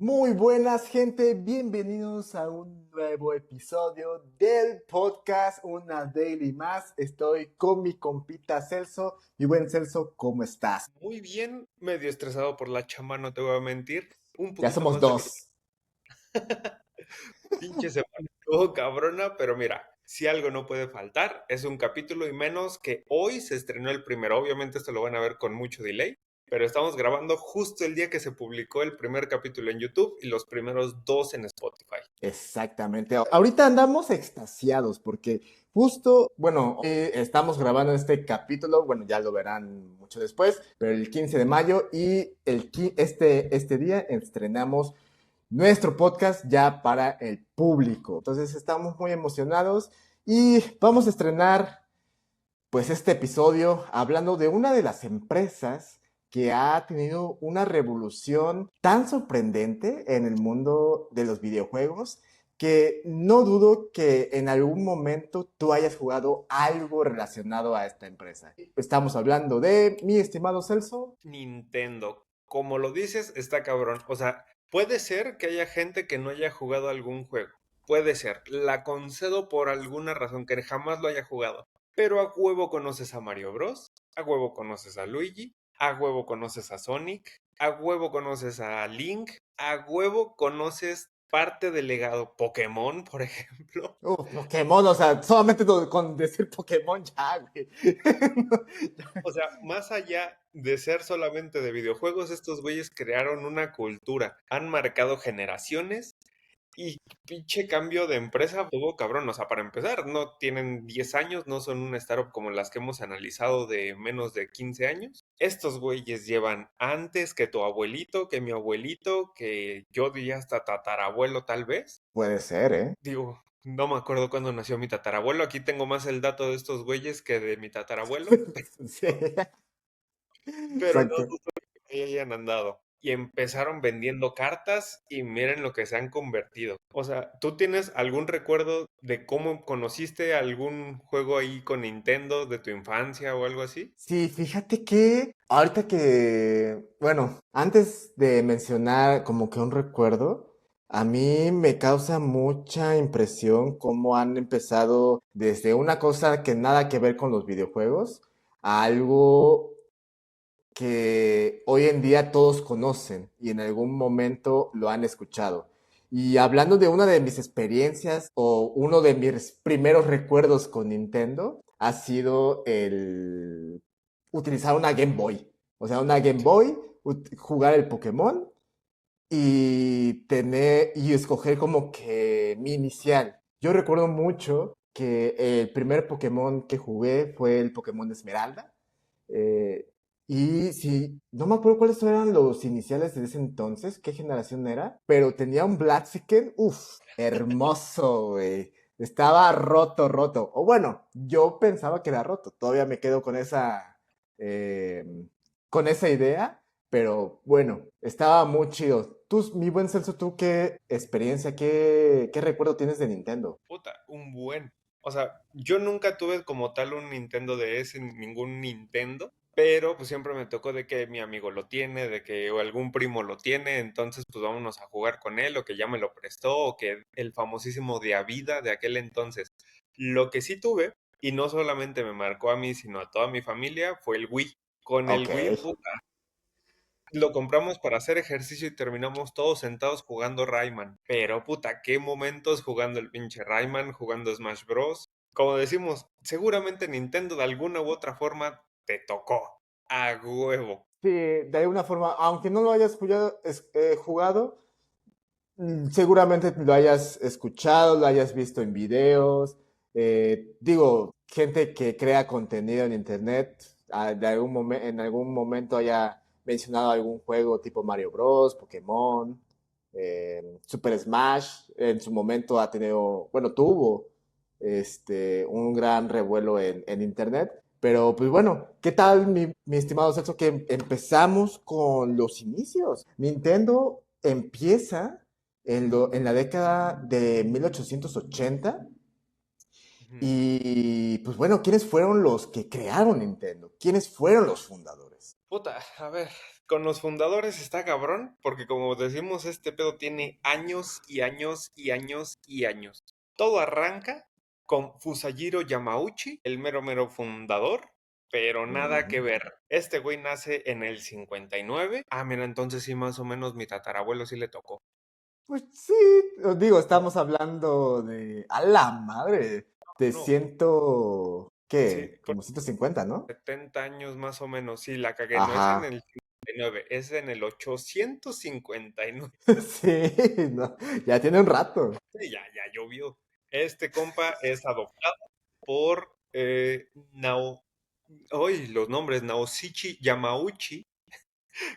Muy buenas, gente. Bienvenidos a un nuevo episodio del podcast Una Daily Más. Estoy con mi compita Celso. Mi buen Celso, ¿cómo estás? Muy bien, medio estresado por la chamba, no te voy a mentir. Un Ya poquito somos más de dos. pinche semana estuvo cabrona, pero mira, si algo no puede faltar, es un capítulo y menos que hoy se estrenó el primero. Obviamente esto lo van a ver con mucho delay, pero estamos grabando justo el día que se publicó el primer capítulo en YouTube y los primeros dos en Spotify. Exactamente. Ahorita andamos extasiados porque justo, bueno, estamos grabando este capítulo, bueno, ya lo verán mucho después, pero el 15 de mayo y este día estrenamos nuestro podcast ya para el público. Entonces estamos muy emocionados y vamos a estrenar pues este episodio hablando de una de las empresas que ha tenido una revolución tan sorprendente en el mundo de los videojuegos que no dudo que en algún momento tú hayas jugado algo relacionado a esta empresa. Estamos hablando de mi estimado Celso. Nintendo, como lo dices, está cabrón. O sea, puede ser que haya gente que no haya jugado algún juego. Puede ser, la concedo por alguna razón que jamás lo haya jugado. Pero a huevo conoces a Mario Bros, a huevo conoces a Luigi, a huevo conoces a Sonic, a huevo conoces a Link, a huevo conoces parte del legado Pokémon, por ejemplo. Pokémon, o sea, solamente con decir Pokémon ya, güey. O sea, más allá de ser solamente de videojuegos, estos güeyes crearon una cultura, han marcado generaciones y pinche cambio de empresa tuvo cabrón. O sea, para empezar, no tienen 10 años, no son una startup como las que hemos analizado de menos de 15 años. Estos güeyes llevan antes que tu abuelito, que mi abuelito, que yo diría hasta tatarabuelo tal vez. Puede ser, ¿eh? Digo, no me acuerdo cuándo nació mi tatarabuelo. Aquí tengo más el dato de estos güeyes que de mi tatarabuelo. Sí, Pero no exacto. dudo que hayan andado. Y empezaron vendiendo cartas y miren lo que se han convertido. O sea, ¿tú tienes algún recuerdo de cómo conociste algún juego ahí con Nintendo de tu infancia o algo así? Sí, fíjate que ahorita que, bueno, antes de mencionar como que un recuerdo, a mí me causa mucha impresión cómo han empezado desde una cosa que nada que ver con los videojuegos a algo que hoy en día todos conocen y en algún momento lo han escuchado. Y hablando de una de mis experiencias o uno de mis primeros recuerdos con Nintendo, ha sido el utilizar una Game Boy. O sea, una Game Boy, jugar el Pokémon y tener y escoger como que mi inicial. Yo recuerdo mucho que el primer Pokémon que jugué fue el Pokémon Esmeralda. eh, y sí, no me acuerdo cuáles eran los iniciales de ese entonces, qué generación era, pero tenía un Blaziken, uff, hermoso, güey. Estaba roto, roto. O bueno, yo pensaba que era roto. Todavía me quedo eh, con esa idea, pero bueno, estaba muy chido. Tú, mi buen Celso, ¿tú qué experiencia, qué recuerdo tienes de Nintendo? Puta, un buen. O sea, yo nunca tuve como tal un Nintendo DS, ningún Nintendo, pero pues siempre me tocó de que mi amigo lo tiene, de que o algún primo lo tiene, entonces pues vámonos a jugar con él, o que ya me lo prestó, o que el famosísimo de Avida de aquel entonces. Lo que sí tuve, y no solamente me marcó a mí, sino a toda mi familia, fue el Wii. Con Ok. el Wii, puta, lo compramos para hacer ejercicio y terminamos todos sentados jugando Rayman. Pero puta, qué momentos jugando el pinche Rayman, jugando Smash Bros. Como decimos, seguramente Nintendo de alguna u otra forma te tocó. A huevo. Sí, de alguna forma, aunque no lo hayas jugado, seguramente lo hayas escuchado, lo hayas visto en videos. Digo, gente que crea contenido en internet, en algún momento haya mencionado algún juego tipo Mario Bros, Pokémon, Super Smash, en su momento ha tenido, bueno, tuvo un gran revuelo en internet. Pero pues bueno, ¿qué tal mi estimado Celso? Que empezamos con los inicios. Nintendo empieza en la década de 1880 Ujú. y pues bueno, ¿quiénes fueron los que crearon Nintendo? ¿Quiénes fueron los fundadores? Puta, a ver, Con los fundadores está cabrón, porque como decimos, este pedo tiene años y años y años y años. Todo arranca con Fusajiro Yamauchi, el mero mero fundador, pero nada que Ujú. ver. Este güey nace en el 59. Ah, mira, entonces sí, más o menos mi tatarabuelo sí le tocó. Pues sí, os digo, estamos hablando de, a la madre, de No, sí, ¿qué? por Como 150, ¿no? 70 años más o menos. Sí, la cagué. No es en Ajá. el 59, es en el 859. Sí, no, ya tiene un rato. Sí, ya llovió. Este compa es adoptado por hoy los nombres, Naoshi Yamauchi,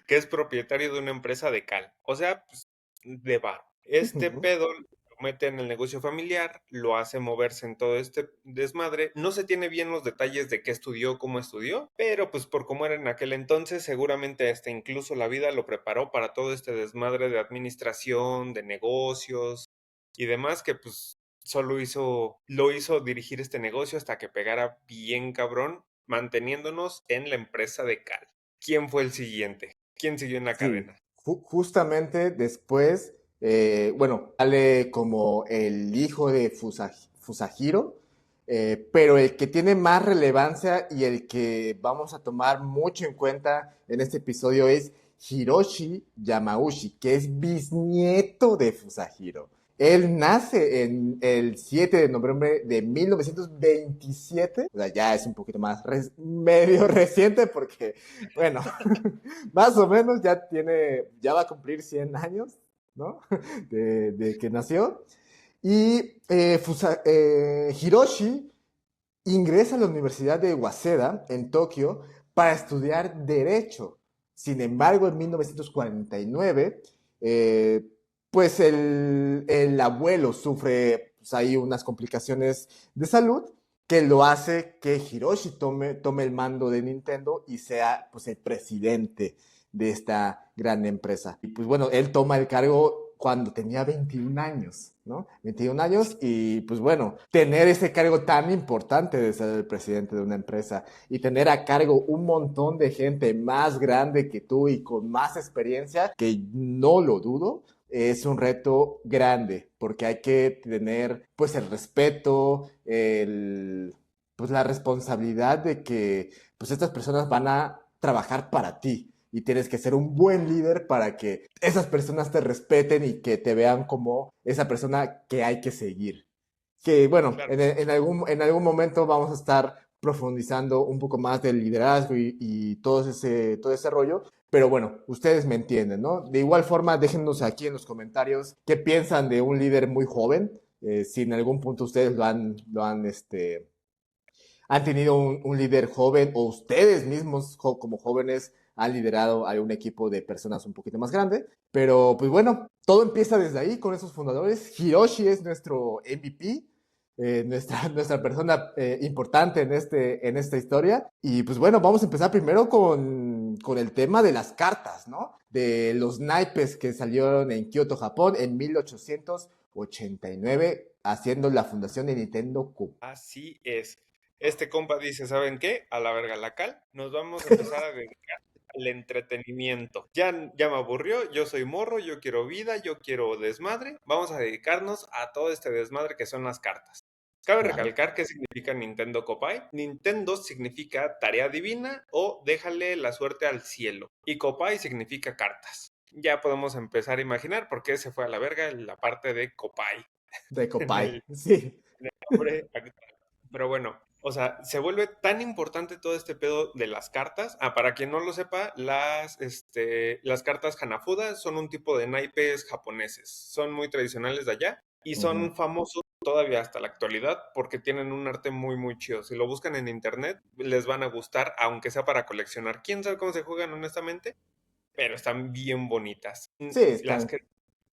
que es propietario de una empresa de cal. O sea, pues, de bar. Este Ujú. pedo lo mete en el negocio familiar, lo hace moverse en todo este desmadre. No se tiene bien los detalles de qué estudió, cómo estudió, pero pues por cómo era en aquel entonces, seguramente hasta incluso la vida lo preparó para todo este desmadre de administración, de negocios y demás, que pues lo hizo dirigir este negocio hasta que pegara bien cabrón, manteniéndonos en la empresa de cal. ¿Quién fue el siguiente? ¿Quién siguió en la Sí, cadena? justamente después, bueno, sale como el hijo de Fusajiro, pero el que tiene más relevancia y el que vamos a tomar mucho en cuenta en este episodio es Hiroshi Yamauchi, que es bisnieto de Fusajiro. Él nace en el 7 de noviembre de 1927, o sea, ya es un poquito más medio reciente porque, bueno, más o menos ya va a cumplir 100 años, ¿no? De que nació. Y Hiroshi ingresa a la Universidad de Waseda en Tokio para estudiar Derecho. Sin embargo, en 1949, pues el abuelo sufre pues, ahí unas complicaciones de salud que lo hace que Hiroshi tome el mando de Nintendo y sea pues el presidente de esta gran empresa. Y pues bueno, él toma el cargo cuando tenía 21 años, ¿no? 21 años y pues bueno, tener ese cargo tan importante de ser el presidente de una empresa y tener a cargo un montón de gente más grande que tú y con más experiencia, que no lo dudo, es un reto grande porque hay que tener pues el respeto, pues la responsabilidad de que pues estas personas van a trabajar para ti y tienes que ser un buen líder para que esas personas te respeten y que te vean como esa persona que hay que seguir. Que bueno, Claro. en algún momento vamos a estar profundizando un poco más del liderazgo y todo ese rollo, pero bueno, ustedes me entienden, ¿no? De igual forma, déjennos aquí en los comentarios qué piensan de un líder muy joven, si en algún punto ustedes han tenido un líder joven o ustedes mismos como jóvenes han liderado a un equipo de personas un poquito más grande. Pero pues bueno, todo empieza desde ahí con esos fundadores. Hiroshi es nuestro MVP, nuestra persona importante en esta historia. Y pues bueno, vamos a empezar primero con el tema de las cartas, ¿no? De los naipes que salieron en Kioto, Japón en 1889, haciendo la fundación de Nintendo Co. Así es. Este compa dice, ¿saben qué? A la verga la cal, nos vamos a empezar a dedicar al entretenimiento. Ya me aburrió, yo soy morro, yo quiero vida, yo quiero desmadre. Vamos a dedicarnos a todo este desmadre que son las cartas. Cabe Claro. recalcar qué significa Nintendo Copai. Nintendo significa tarea divina o déjale la suerte al cielo. Y Copai significa cartas. Ya podemos empezar a imaginar por qué se fue a la verga la parte de Copai De en Copay, el sí. nombre actual. Pero bueno, o sea, se vuelve tan importante todo este pedo de las cartas. Ah, para quien no lo sepa, las cartas Hanafuda son un tipo de naipes japoneses. Son muy tradicionales de allá y Ujú. son famosos todavía hasta la actualidad porque tienen un arte muy, muy chido. Si lo buscan en internet, les van a gustar, aunque sea para coleccionar. ¿Quién sabe cómo se juegan, honestamente? Pero están bien bonitas. Sí, Las están que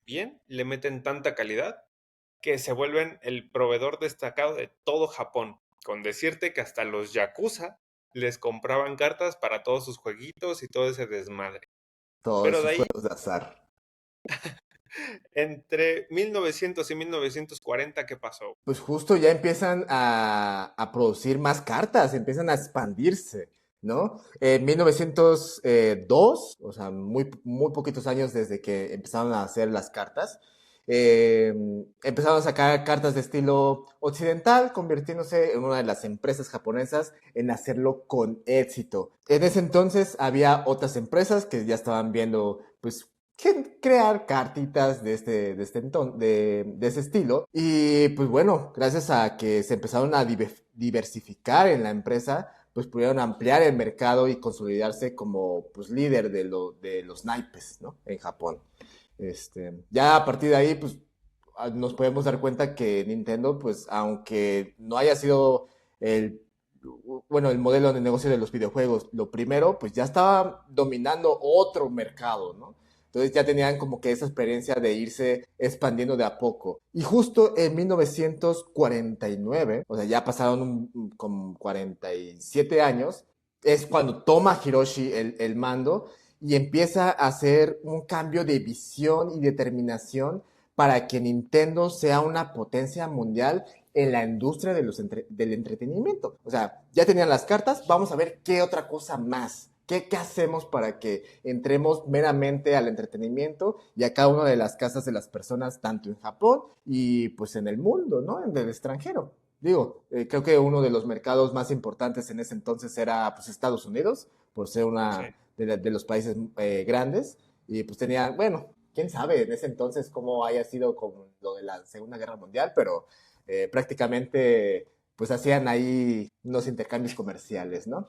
bien le meten tanta calidad que se vuelven el proveedor destacado de todo Japón, con decirte que hasta los Yakuza les compraban cartas para todos sus jueguitos y todo ese desmadre. todos Pero de esos ahí, juegos de azar. entre 1900 y 1940, ¿qué pasó? Pues justo ya empiezan a producir más cartas, empiezan a expandirse. ¿no? En 1902, o sea, muy poquitos años desde que empezaron a hacer las cartas, eh, empezaron a sacar cartas de estilo occidental, convirtiéndose en una de las empresas japonesas en hacerlo con éxito. En ese entonces había otras empresas que ya estaban viendo, pues, crear cartitas de ese estilo. Y pues bueno, gracias a que se empezaron a diversificar en la empresa, pues pudieron ampliar el mercado y consolidarse como pues líder de los naipes, ¿no? En Japón. Ya a partir de ahí, pues nos podemos dar cuenta que Nintendo, pues aunque no haya sido el, bueno, el modelo de negocio de los videojuegos, lo primero, pues ya estaba dominando otro mercado, ¿no? Entonces ya tenían como que esa experiencia de irse expandiendo de a poco. Y justo en 1949, o sea, ya pasaron como 47 años, es cuando toma Hiroshi el mando y empieza a hacer un cambio de visión y determinación para que Nintendo sea una potencia mundial en la industria del entretenimiento. O sea, ya tenían las cartas, vamos a ver qué otra cosa más. ¿Qué hacemos para que entremos meramente al entretenimiento y a cada una de las casas de las personas, tanto en Japón y pues en el mundo, ¿no? En el extranjero. Digo, creo que uno de los mercados más importantes en ese entonces era pues Estados Unidos, por ser Sí. una de los países grandes. Y pues tenía, bueno, quién sabe en ese entonces cómo haya sido con lo de la Segunda Guerra Mundial, pero prácticamente pues hacían ahí unos intercambios comerciales, ¿no?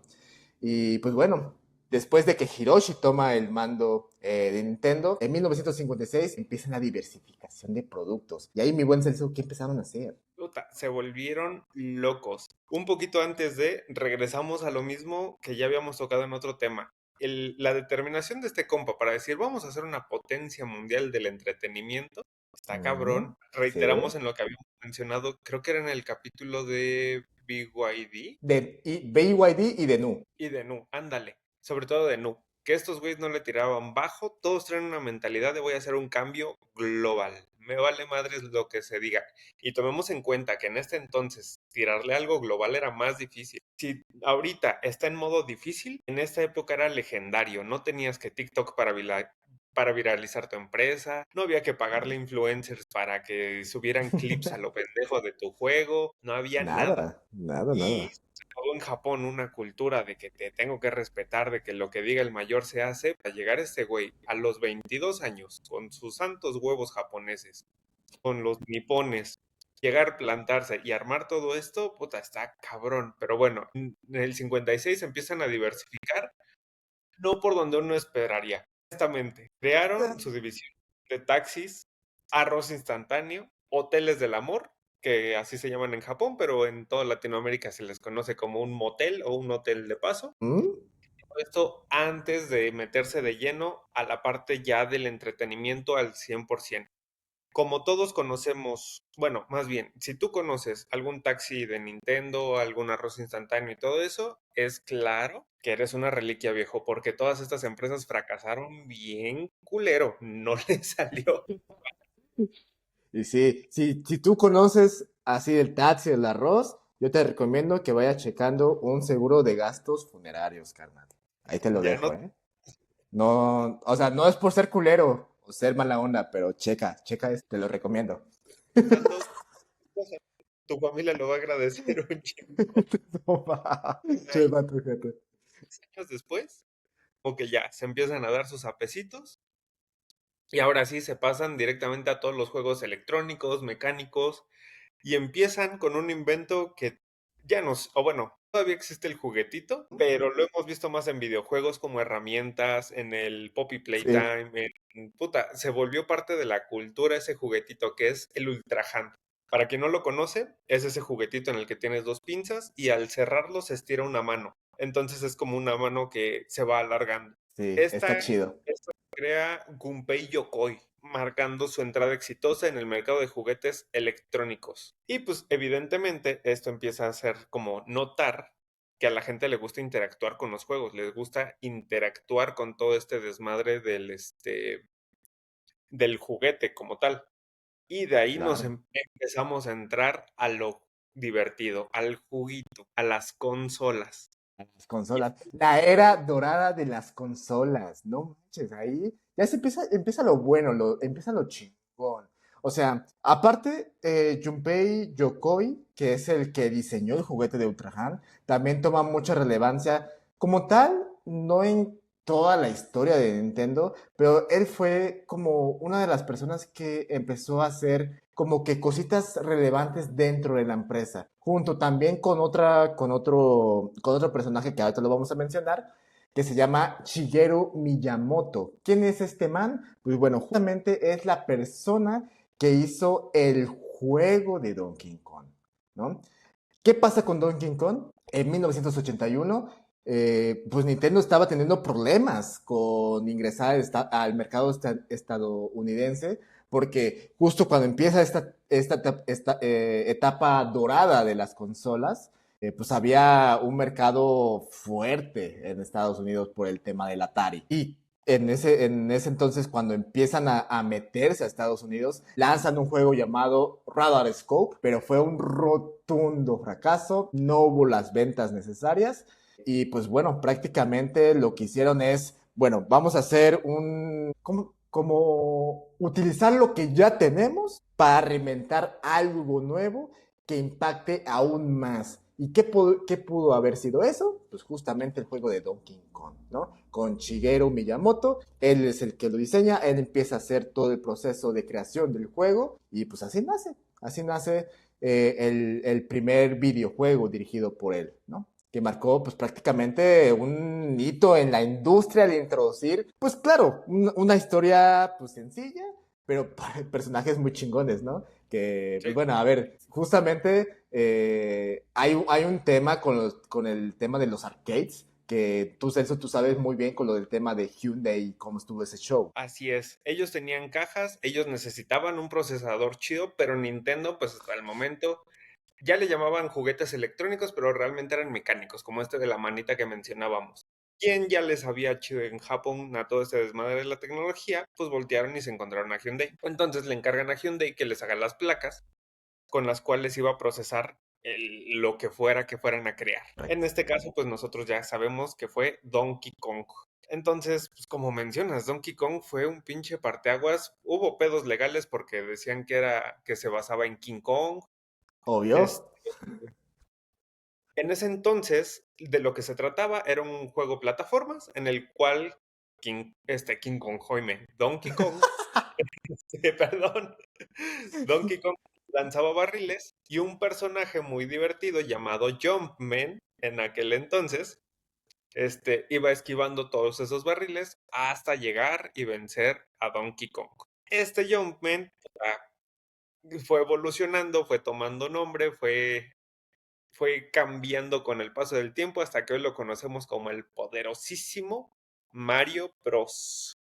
Y pues bueno, después de que Hiroshi toma el mando de Nintendo, en 1956 empieza la diversificación de productos. Y ahí, mi buen Celso, ¿qué empezaron a hacer? Puta, se volvieron locos. Un poquito antes de, regresamos a lo mismo que ya habíamos tocado en otro tema. La determinación de este compa para decir, vamos a hacer una potencia mundial del entretenimiento, está Mm, cabrón. sí. Reiteramos en lo que habíamos mencionado, creo que era en el capítulo de BYD BYD y de Nu. y de Nu, ándale, sobre todo de Nu, que estos güeyes no le tiraban bajo, todos traen una mentalidad de voy a hacer un cambio global, me vale madres lo que se diga. Y tomemos en cuenta que en este entonces tirarle algo global era más difícil. Si ahorita está en modo difícil, en esta época era legendario, no tenías que TikTok para viralizar tu empresa, no había que pagarle influencers para que subieran clips a lo pendejo de tu juego, no había nada. Nada, nada, Y nada. se acabó en Japón una cultura de que te tengo que respetar, de que lo que diga el mayor se hace. Para llegar este güey a los 22 años, con sus santos huevos japoneses, con los nipones, llegar, plantarse y armar todo esto, puta, está cabrón. Pero bueno, en el 56 empiezan a diversificar, no por donde uno esperaría. Honestamente, crearon su división de taxis, arroz instantáneo, hoteles del amor, que así se llaman en Japón, pero en toda Latinoamérica se les conoce como un motel o un hotel de paso. ¿Mm? Esto antes de meterse de lleno a la parte ya del entretenimiento al 100%. Como todos conocemos, bueno, más bien, si tú conoces algún taxi de Nintendo, algún arroz instantáneo y todo eso, es claro que eres una reliquia, viejo, porque todas estas empresas fracasaron bien culero, no les salió. Y sí, si tú conoces así el taxi, el arroz, yo te recomiendo que vayas checando un seguro de gastos funerarios, carnal. Ahí te lo Ya dejo, no ¿eh? No, o sea, no es por ser culero o ser mala onda, pero checa esto, te lo recomiendo. pensando, tu familia lo va a agradecer un chingo. No va, che, Ahí, vato, fíjate. años después, o que ya se empiezan a dar sus apecitos y ahora sí se pasan directamente a todos los juegos electrónicos, mecánicos, y empiezan con un invento que ya nos, o bueno, todavía existe el juguetito, pero lo hemos visto más en videojuegos como herramientas, en el Poppy Sí, Playtime, puta, se volvió parte de la cultura ese juguetito que es el Ultra Hand. Para quien no lo conoce, es ese juguetito en el que tienes dos pinzas y al cerrarlo se estira una mano. Entonces es como una mano que se va alargando. sí, está Esta, chido. esta crea Gunpei Yokoi, marcando su entrada exitosa en el mercado de juguetes electrónicos. Y pues evidentemente esto empieza a hacer como notar que a la gente le gusta interactuar con los juegos, les gusta interactuar con todo este desmadre del juguete como tal. Y de ahí nos Claro. empezamos a entrar a lo divertido, al juguito, a las consolas. las consolas. La era dorada de las consolas. No manches, ahí ya empieza lo bueno, empieza lo chingón. O sea, aparte, Junpei Yokoi, que es el que diseñó el juguete de Ultrahan, también toma mucha relevancia. Como tal, no en toda la historia de Nintendo, pero él fue como una de las personas que empezó a hacer como que cositas relevantes dentro de la empresa, junto también con otro personaje que ahorita lo vamos a mencionar, que se llama Shigeru Miyamoto. ¿Quién es este man? Pues bueno, justamente es la persona que hizo el juego de Donkey Kong, ¿no? ¿Qué pasa con Donkey Kong? En 1981, pues Nintendo estaba teniendo problemas con ingresar al mercado estadounidense, porque justo cuando empieza esta etapa dorada de las consolas, pues había un mercado fuerte en Estados Unidos por el tema del Atari. Y en ese entonces, cuando empiezan a meterse a Estados Unidos, lanzan un juego llamado Radar Scope, pero fue un rotundo fracaso, no hubo las ventas necesarias y pues bueno, prácticamente lo que hicieron es, bueno, vamos a hacer como utilizar lo que ya tenemos para reinventar algo nuevo que impacte aún más. ¿Y qué pudo haber sido eso? Pues justamente el juego de Donkey Kong, ¿no? Con Shigeru Miyamoto, él es el que lo diseña, él empieza a hacer todo el proceso de creación del juego y pues así nace el primer videojuego dirigido por él, ¿no? Que marcó pues prácticamente un hito en la industria al introducir, pues claro, una historia pues sencilla, pero personajes muy chingones, ¿no? Que, Sí. pues bueno, a ver, justamente hay un tema con el tema de los arcades, que tú, Celso, tú sabes muy bien con lo del tema de Hyundai y cómo estuvo ese show. Así es, ellos tenían cajas, ellos necesitaban un procesador chido, pero Nintendo, pues hasta el momento, ya le llamaban juguetes electrónicos, pero realmente eran mecánicos, como este de la manita que mencionábamos. Quien ya les había chido en Japón a todo este desmadre de la tecnología, pues voltearon y se encontraron a Hyundai. Entonces le encargan a Hyundai que les haga las placas con las cuales iba a procesar lo que fueran a crear. En Correcto. este caso, pues nosotros ya sabemos que fue Donkey Kong. Entonces, pues como mencionas, Donkey Kong fue un pinche parteaguas. Hubo pedos legales porque decían que se basaba en King Kong. Obvio. Es- en ese entonces, de lo que se trataba era un juego plataformas en el cual King Kong, joime, Donkey Kong, perdón, Donkey Kong lanzaba barriles y un personaje muy divertido llamado Jumpman en aquel entonces, iba esquivando todos esos barriles hasta llegar y vencer a Donkey Kong. Este Jumpman fue evolucionando, fue tomando nombre, fue cambiando con el paso del tiempo hasta que hoy lo conocemos como el poderosísimo Mario Bros.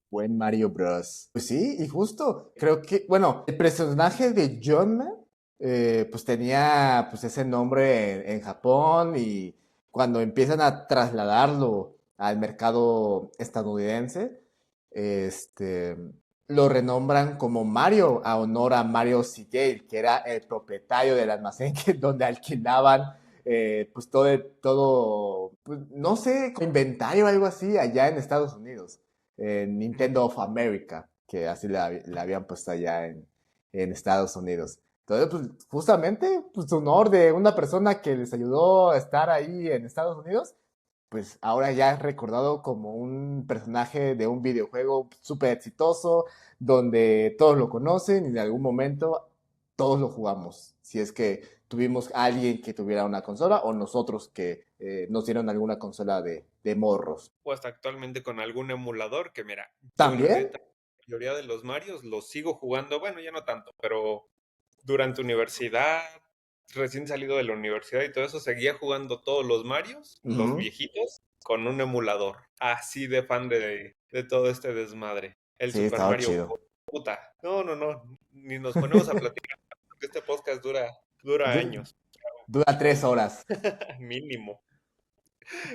Buen Mario Bros. Pues sí, y justo, creo que, bueno, el personaje de John Man, pues tenía pues ese nombre en Japón y cuando empiezan a trasladarlo al mercado estadounidense, este, lo renombran como Mario a honor a Mario Sigel, que era el propietario del almacén donde alquilaban pues todo, pues, no sé, inventario o algo así allá en Estados Unidos. Nintendo of America, que así le habían puesto allá en Estados Unidos. Entonces, pues justamente, pues honor de una persona que les ayudó a estar ahí en Estados Unidos, pues ahora ya es recordado como un personaje de un videojuego súper exitoso, donde todos lo conocen y en algún momento todos lo jugamos. Si es que tuvimos a alguien que tuviera una consola o nosotros que nos dieron alguna consola de morros. O hasta actualmente con algún emulador que mira, yo la También. neta, la mayoría de los Marios los sigo jugando, bueno, ya no tanto, pero durante universidad, recién salido de la universidad y todo eso, seguía jugando todos los Marios, los Ujú. viejitos, con un emulador. Así de fan de todo este desmadre. El Sí, Super estaba Mario, chido. puta. No, no, no. Ni nos ponemos a platicar porque este podcast dura Du- años, Dura 3 horas. mínimo.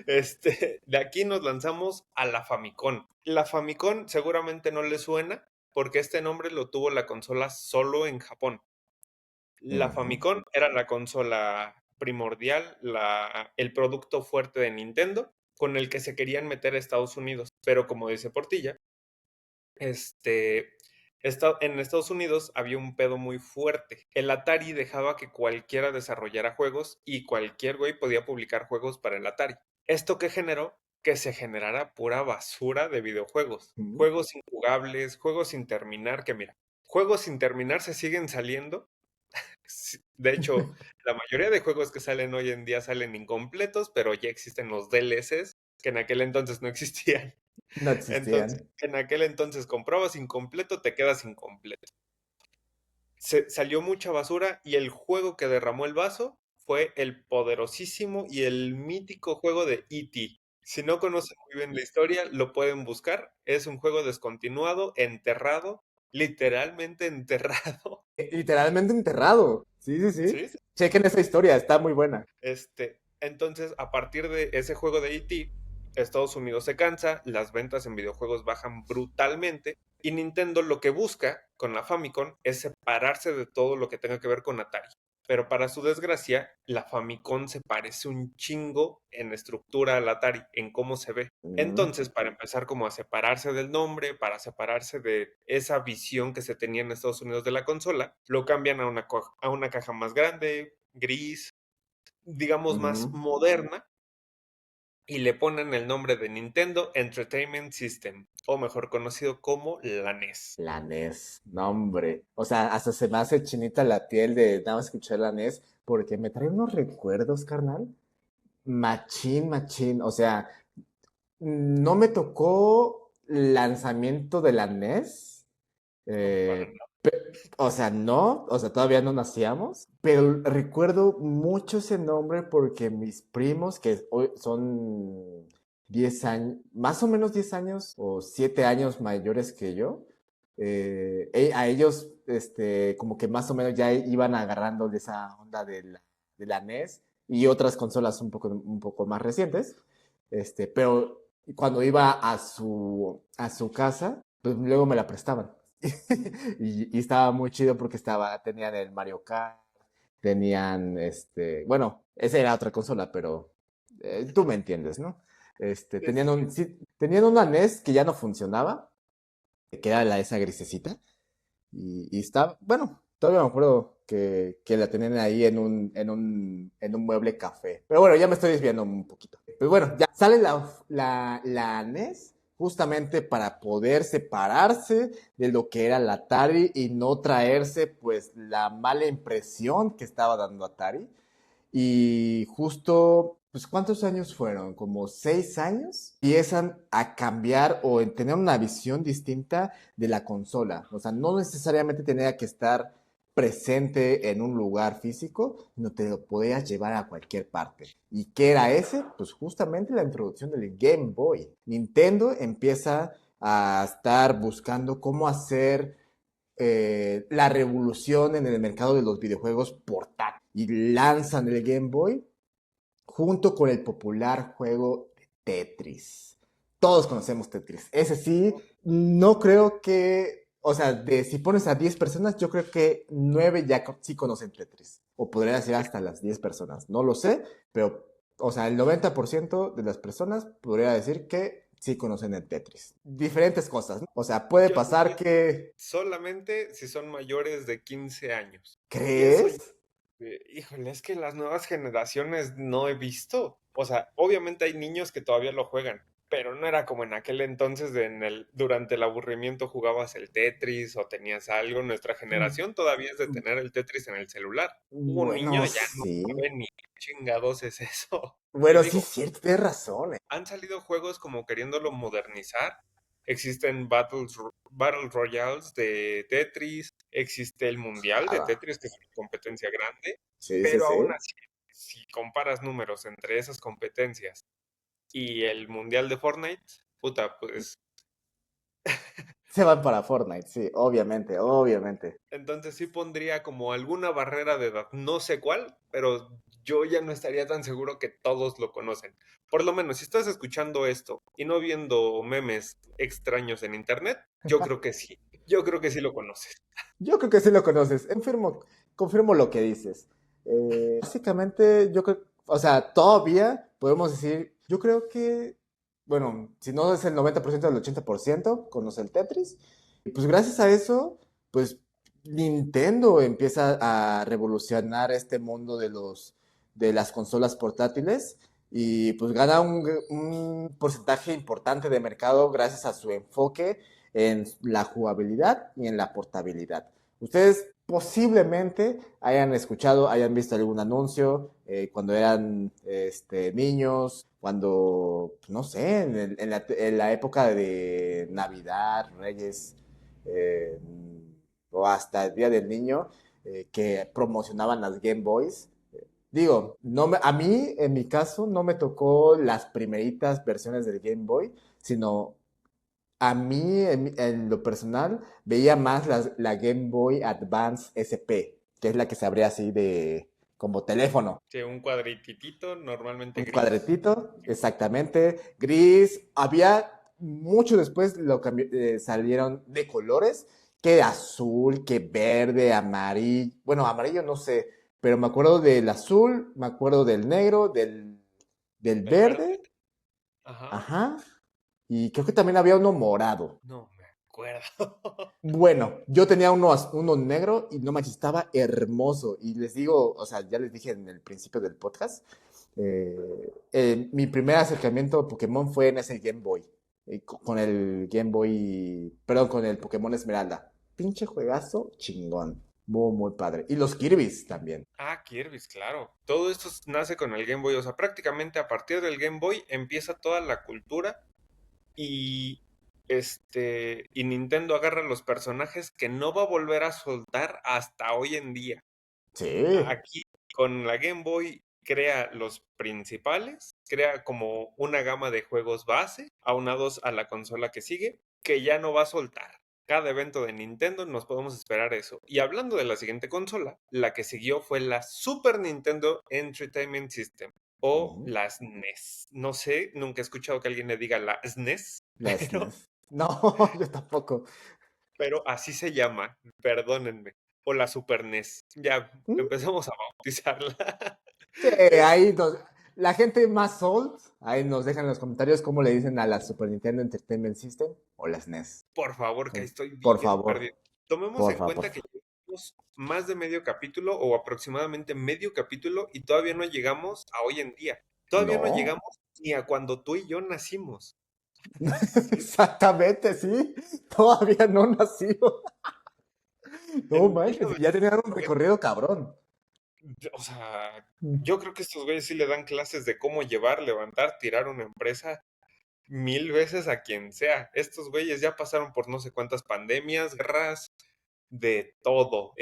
De aquí nos lanzamos a la Famicom. La Famicom seguramente no le suena porque este nombre lo tuvo la consola solo en Japón. La Ujú. Famicom era la consola primordial, el producto fuerte de Nintendo con el que se querían meter a Estados Unidos. Pero como dice Portilla, este, en Estados Unidos había un pedo muy fuerte. El Atari dejaba que cualquiera desarrollara juegos y cualquier güey podía publicar juegos para el Atari. ¿Esto qué generó? Que se generara pura basura de videojuegos. Ujú. Juegos injugables, juegos sin terminar, que mira, juegos sin terminar se siguen saliendo. Sí, de hecho, la mayoría de juegos que salen hoy en día salen incompletos, pero ya existen los DLCs que en aquel entonces no existían. No Entonces, existían. en aquel entonces comprabas incompleto, te quedas incompleto. Salió mucha basura y el juego que derramó el vaso fue el poderosísimo y el mítico juego de E.T. Si no conocen muy bien la historia, lo pueden buscar. Es un juego descontinuado, enterrado, literalmente enterrado. Literalmente enterrado. Sí, sí, sí. ¿Sí? Chequen esa historia, está muy buena. Entonces, a partir de ese juego de E.T., Estados Unidos se cansa, las ventas en videojuegos bajan brutalmente y Nintendo lo que busca con la Famicom es separarse de todo lo que tenga que ver con Atari. Pero para su desgracia, la Famicom se parece un chingo en estructura al Atari, en cómo se ve. Mm. Entonces, para empezar como a separarse del nombre, para separarse de esa visión que se tenía en Estados Unidos de la consola, lo cambian a una caja más grande, gris, digamos, más Ujú. moderna y le ponen el nombre de Nintendo Entertainment System, o mejor conocido como la NES. La NES, no hombre. O sea, hasta se me hace chinita la piel de nada más escuchar la NES, porque me trae unos recuerdos, carnal. Machín, machín. O sea, no me tocó lanzamiento de la NES. No, para eh, nada. o sea, no, o sea, todavía no nacíamos, pero recuerdo mucho ese nombre porque mis primos, que hoy son 10 años, más o menos 10 años o 7 años mayores que yo, a ellos, como que más o menos ya iban agarrando de esa onda de la NES y otras consolas un poco más recientes, pero cuando iba a su casa, pues luego me la prestaban. Y estaba muy chido porque tenían el Mario Kart, tenían, bueno, esa era otra consola, pero tú me entiendes, ¿no? Sí, sí, sí. Sí, tenían una NES que ya no funcionaba, que era esa grisecita, y está, bueno, todavía me acuerdo que la tenían ahí en un mueble café. Pero bueno, ya me estoy desviando un poquito. Pero bueno, ya sale la NES justamente para poder separarse de lo que era la Atari y no traerse pues la mala impresión que estaba dando Atari. Y justo, pues, ¿cuántos años fueron? Como 6 años. Empiezan a cambiar o en tener una visión distinta de la consola. O sea, no necesariamente tenía que estar presente en un lugar físico, no te lo podías llevar a cualquier parte. ¿Y qué era ese? Pues justamente la introducción del Game Boy. Nintendo empieza a estar buscando cómo hacer la revolución en el mercado de los videojuegos portátiles y lanzan el Game Boy junto con el popular juego de Tetris. Todos conocemos Tetris. Ese sí, no creo que, o sea, si pones a 10 personas, yo creo que 9 ya sí conocen Tetris. O podría decir hasta las 10 personas. No lo sé, pero, o sea, el 90% de las personas podría decir que sí conocen el Tetris. Diferentes cosas, ¿no? O sea, puede Yo pasar diría que... solamente si son mayores de 15 años. Y eso, ¿Crees? híjole, es que las nuevas generaciones no he visto. O sea, obviamente hay niños que todavía lo juegan, pero no era como en aquel entonces durante el aburrimiento jugabas el Tetris o tenías algo. Nuestra generación todavía es de tener el Tetris en el celular. Un niño Bueno, ya no sí. sabe ni qué chingados es eso. Y Bueno, sí es digo, cierto, tienes razón. han salido juegos como queriéndolo modernizar. Existen Battle Royales de Tetris, existe el Mundial de Chulada. Tetris, que es una competencia grande, Sí, sí, pero aún sí. así, si comparas números entre esas competencias y el Mundial de Fortnite, puta, pues Se van para Fortnite, sí, obviamente, obviamente. entonces sí pondría como alguna barrera de edad, no sé cuál, pero yo ya no estaría tan seguro que todos lo conocen. Por lo menos, si estás escuchando esto y no viendo memes extraños en internet, yo creo que sí. Yo creo que sí lo conoces. Yo creo que sí lo conoces. Confirmo lo que dices. Básicamente, yo creo, o sea, todavía podemos decir, yo creo que, bueno, si no es el 90% del 80%, conoce el Tetris. Y pues gracias a eso, pues Nintendo empieza a revolucionar este mundo de las consolas portátiles y pues gana un porcentaje importante de mercado gracias a su enfoque en la jugabilidad y en la portabilidad. Ustedes posiblemente hayan escuchado, hayan visto algún anuncio cuando eran niños, cuando, no sé, en la época de Navidad, Reyes, eh, o hasta el Día del Niño, que promocionaban las Game Boys. Digo, a mí, en mi caso, no me tocó las primeritas versiones del Game Boy, sino a mí, en lo personal, veía más la Game Boy Advance SP, que es la que se abría así de como teléfono. Sí, un cuadrititito, Un normalmente gris. cuadretito, exactamente, gris. Había mucho después salieron de colores, que azul, que verde, amarillo. Bueno, amarillo no sé, pero me acuerdo del azul, me acuerdo del negro, del ¿El verde? verde, Ajá. ajá. Y creo que también había uno morado. No me acuerdo. Bueno, yo tenía uno negro y no manches, estaba hermoso. Y les digo, o sea, ya les dije en el principio del podcast, mi primer acercamiento a Pokémon fue en ese Game Boy. Con el Game Boy, perdón, con el Pokémon Esmeralda. Pinche juegazo chingón. Muy, muy padre. Y los Kirby's también. Ah, Kirby's, claro. Todo esto nace con el Game Boy. O sea, prácticamente a partir del Game Boy empieza toda la cultura y y Nintendo agarra los personajes que no va a volver a soltar hasta hoy en día. Sí. Aquí con la Game Boy crea los principales, crea como una gama de juegos base, aunados a la consola que sigue, que ya no va a soltar. Cada evento de Nintendo nos podemos esperar eso. Y hablando de la siguiente consola, la que siguió fue la Super Nintendo Entertainment System o Ujú. la SNES. No sé, nunca he escuchado que alguien le diga la SNES, La pero, SNES. No, yo tampoco. pero así se llama, perdónenme. O la Super NES. Ya ¿Mm? empezamos a bautizarla. Sí, Es, la gente más old, ahí nos dejan en los comentarios cómo le dicen a la Super Nintendo Entertainment System o la SNES. por favor, que estoy Por bien perdido. favor, Tomemos en porfa, cuenta porfa. que llevamos más de medio capítulo o aproximadamente medio capítulo y todavía no llegamos a hoy en día. Todavía no No, llegamos ni a cuando tú y yo nacimos. exactamente, sí. Todavía no nació. No En manches, ya tenían un 1990, recorrido cabrón. o sea, yo creo que estos güeyes sí le dan clases de cómo llevar, levantar, tirar una empresa mil veces a quien sea. Estos güeyes ya pasaron por no sé cuántas pandemias, guerras, de todo.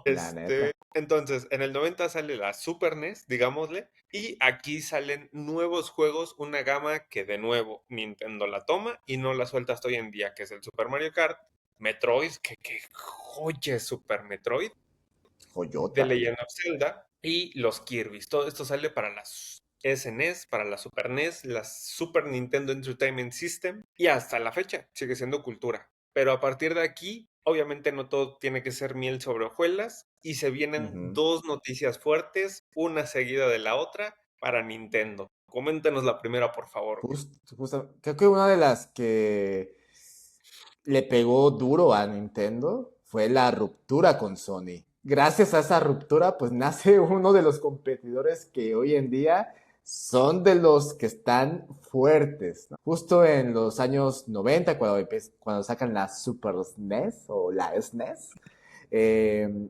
La neta. Entonces, en el 90 sale la Super NES, digámosle, y aquí salen nuevos juegos, una gama que de nuevo Nintendo la toma y no la suelta hasta hoy en día, que es el Super Mario Kart, Metroid, que joya es Super Metroid, The Joyota. Legend of Zelda y los Kirby's. Todo esto sale para las SNES, para la Super NES, la Super Nintendo Entertainment System y hasta la fecha sigue siendo cultura. Pero a partir de aquí, obviamente no todo tiene que ser miel sobre hojuelas y se vienen Ujú. dos noticias fuertes, una seguida de la otra para Nintendo. Coméntanos la primera, por favor. Creo que una de las que le pegó duro a Nintendo fue la ruptura con Sony. Gracias a esa ruptura, pues nace uno de los competidores que hoy en día son de los que están fuertes, ¿no? Justo en los años 90, cuando sacan la Super SNES o la SNES, eh,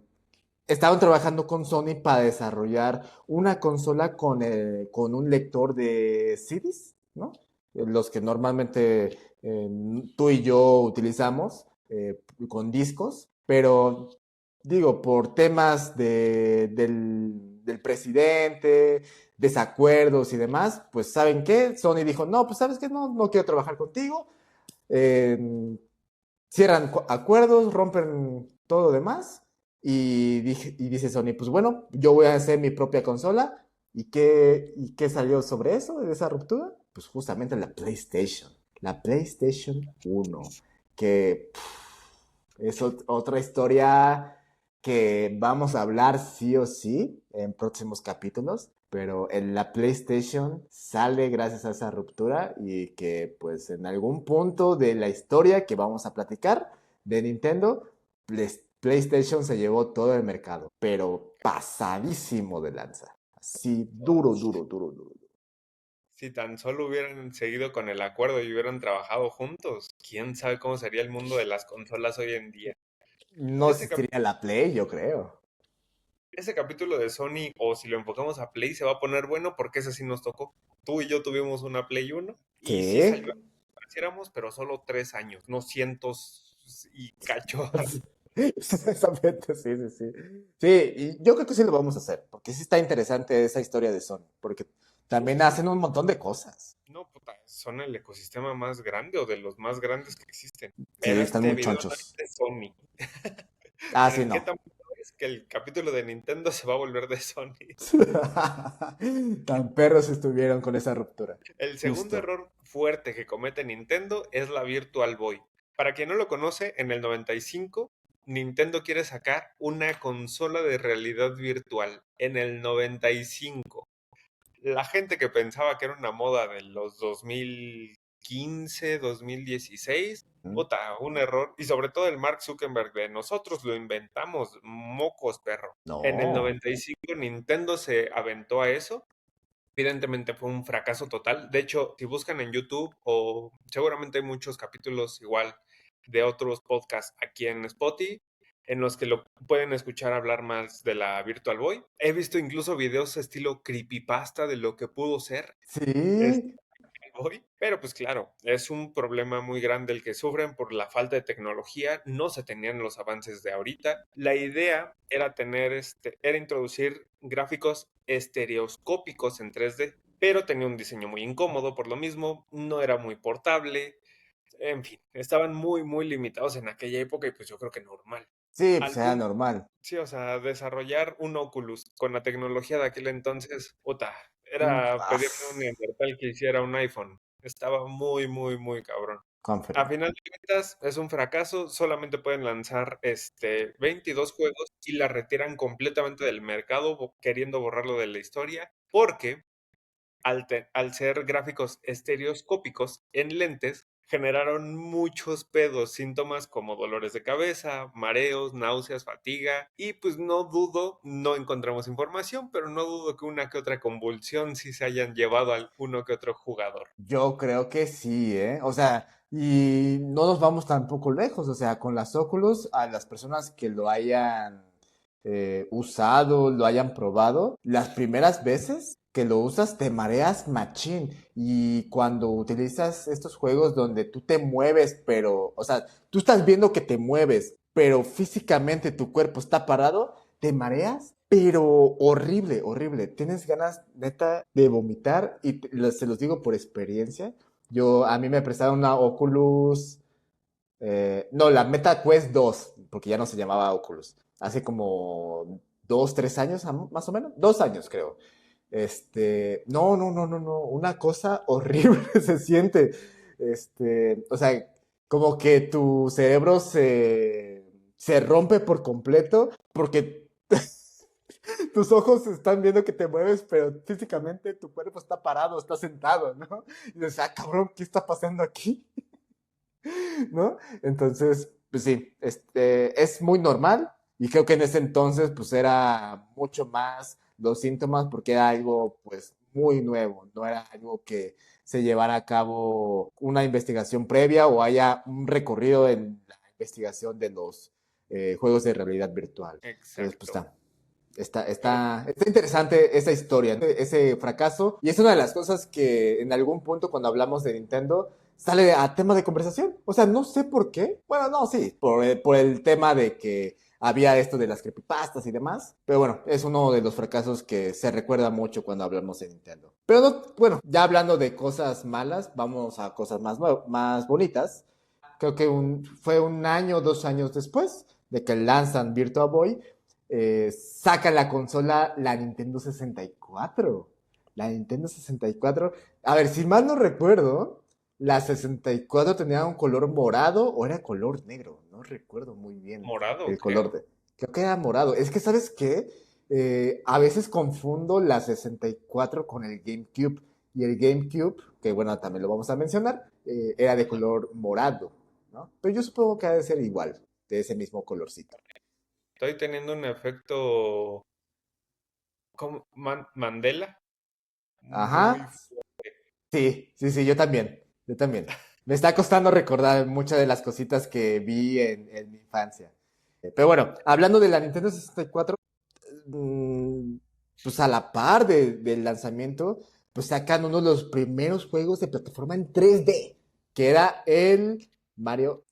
estaban trabajando con Sony para desarrollar una consola con un lector de CDs, ¿no? Los que normalmente tú y yo utilizamos con discos, pero digo, por temas del presidente, desacuerdos y demás, pues ¿saben qué? Sony dijo, no, pues ¿sabes qué? No, no quiero trabajar contigo. Eh, Cierran acuerdos, rompen todo lo demás y dice Sony, pues bueno, yo voy a hacer mi propia consola. ¿Y qué salió sobre eso, de esa ruptura? Pues justamente la PlayStation 1, que es otra historia que vamos a hablar sí o sí en próximos capítulos, pero en la PlayStation sale gracias a esa ruptura y que pues en algún punto de la historia que vamos a platicar de Nintendo, PlayStation se llevó todo el mercado, pero pasadísimo de lanza. Así, duro, duro, duro, duro. Si tan solo hubieran seguido con el acuerdo y hubieran trabajado juntos, quién sabe cómo sería el mundo de las consolas hoy en día. No Ese, cap- existiría la Play, yo creo. ese capítulo de Sony, o si lo enfocamos a Play, se va a poner bueno porque ese sí nos tocó. Tú y yo tuvimos una Play 1 y sí ¿Qué? salió, pareciéramos, pero solo 3 años, no cientos y cacho. Exactamente, sí, sí, sí. Sí, y yo creo que sí lo vamos a hacer, porque sí está interesante esa historia de Sony, porque también hacen un montón de cosas. No, puta, son el ecosistema más grande o de los más grandes que existen. Sí, Pero están este muy video no es chonchos. de Sony. Ah, sí, ¿Pero qué no. tan bueno es que el capítulo de Nintendo se va a volver de Sony? Tan perros estuvieron con esa ruptura. El segundo Justo. error fuerte que comete Nintendo es la Virtual Boy. Para quien no lo conoce, en el 95 Nintendo quiere sacar una consola de realidad virtual. En el 95. La gente que pensaba que era una moda de los 2015, 2016, ¿Mm? puta, un error. Y sobre todo el Mark Zuckerberg de nosotros lo inventamos, mocos, perro. En el No. 95 Nintendo se aventó a eso. Evidentemente fue un fracaso total. De hecho, si buscan en YouTube o seguramente hay muchos capítulos igual de otros podcasts aquí en Spotify en los que lo pueden escuchar hablar más de la Virtual Boy. He visto incluso videos estilo creepypasta de lo que pudo ser este Sí. Boy, pero pues claro, es un problema muy grande el que sufren por la falta de tecnología, no se tenían los avances de ahorita. La idea era era introducir gráficos estereoscópicos en 3D, pero tenía un diseño muy incómodo por lo mismo, no era muy portable, en fin, estaban muy, muy limitados en aquella época y pues yo creo que normal. Sí, pues Al era punto, normal. sí, o sea, desarrollar un Oculus con la tecnología de aquel entonces, puta, Mm, era ah, pedirle a un Neandertal que hiciera un iPhone. Estaba muy, muy, muy cabrón. A confirmo. final de cuentas, es un fracaso, solamente pueden lanzar 22 juegos y la retiran completamente del mercado, queriendo borrarlo de la historia, porque al ser gráficos estereoscópicos en lentes, generaron muchos pedos, síntomas como dolores de cabeza, mareos, náuseas, fatiga, y pues no dudo, no encontramos información, pero no dudo que una que otra convulsión sí se hayan llevado al uno que otro jugador. Yo creo que sí, ¿eh? O sea, y no nos vamos tampoco lejos, o sea, con las Oculus, a las personas que lo hayan usado, lo hayan probado, las primeras veces que lo usas te mareas machín. Y cuando utilizas estos juegos donde tú te mueves, pero, o sea, tú estás viendo que te mueves, pero físicamente tu cuerpo está parado, te mareas, pero horrible, horrible. Tienes ganas, neta, de vomitar y se los digo por experiencia. A mí me prestaron una Oculus, no, la Meta Quest 2 porque ya no se llamaba Oculus. Hace como 2, 3 años, más o menos. 2 años, creo. No, no, no, no, no. Una cosa horrible se siente. O sea, como que tu cerebro se rompe por completo porque tus ojos están viendo que te mueves, pero físicamente tu cuerpo está parado, está sentado, ¿no? Y dices, ah, cabrón, ¿qué está pasando aquí? ¿No? Entonces, pues sí, es muy normal y creo que en ese entonces pues era mucho más los síntomas porque era algo pues muy nuevo, no era algo que se llevara a cabo una investigación previa o haya un recorrido en la investigación de los juegos de realidad virtual. Entonces, pues Exacto. Pero está interesante esa historia, ese fracaso. Y es una de las cosas que en algún punto cuando hablamos de Nintendo sale a tema de conversación. O sea, no sé por qué. Bueno, no, sí, por el tema de que había esto de las creepypastas y demás. Pero bueno, es uno de los fracasos que se recuerda mucho cuando hablamos de Nintendo. Pero no, bueno, ya hablando de cosas malas, vamos a cosas más bonitas. Creo que fue un año, 2 años después de que lanzan Virtua Boy, saca la consola la Nintendo 64. La Nintendo 64. A ver, si mal no recuerdo, la 64 tenía un color morado o era color negro. No recuerdo muy bien morado, el color creo. de... Creo que era morado. Es que, ¿sabes qué? A veces confundo la 64 con el GameCube. Y el GameCube, que bueno, también lo vamos a mencionar, era de Ujú. color morado, ¿no? Pero yo supongo que ha de ser igual, de ese mismo colorcito. Estoy teniendo un efecto Mandela muy Ajá, sí, sí, sí, yo también, yo también. Me está costando recordar muchas de las cositas que vi en mi infancia. Pero bueno, hablando de la Nintendo 64, mm, pues a la par del lanzamiento, pues sacan uno de los primeros juegos de plataforma en 3D, que era el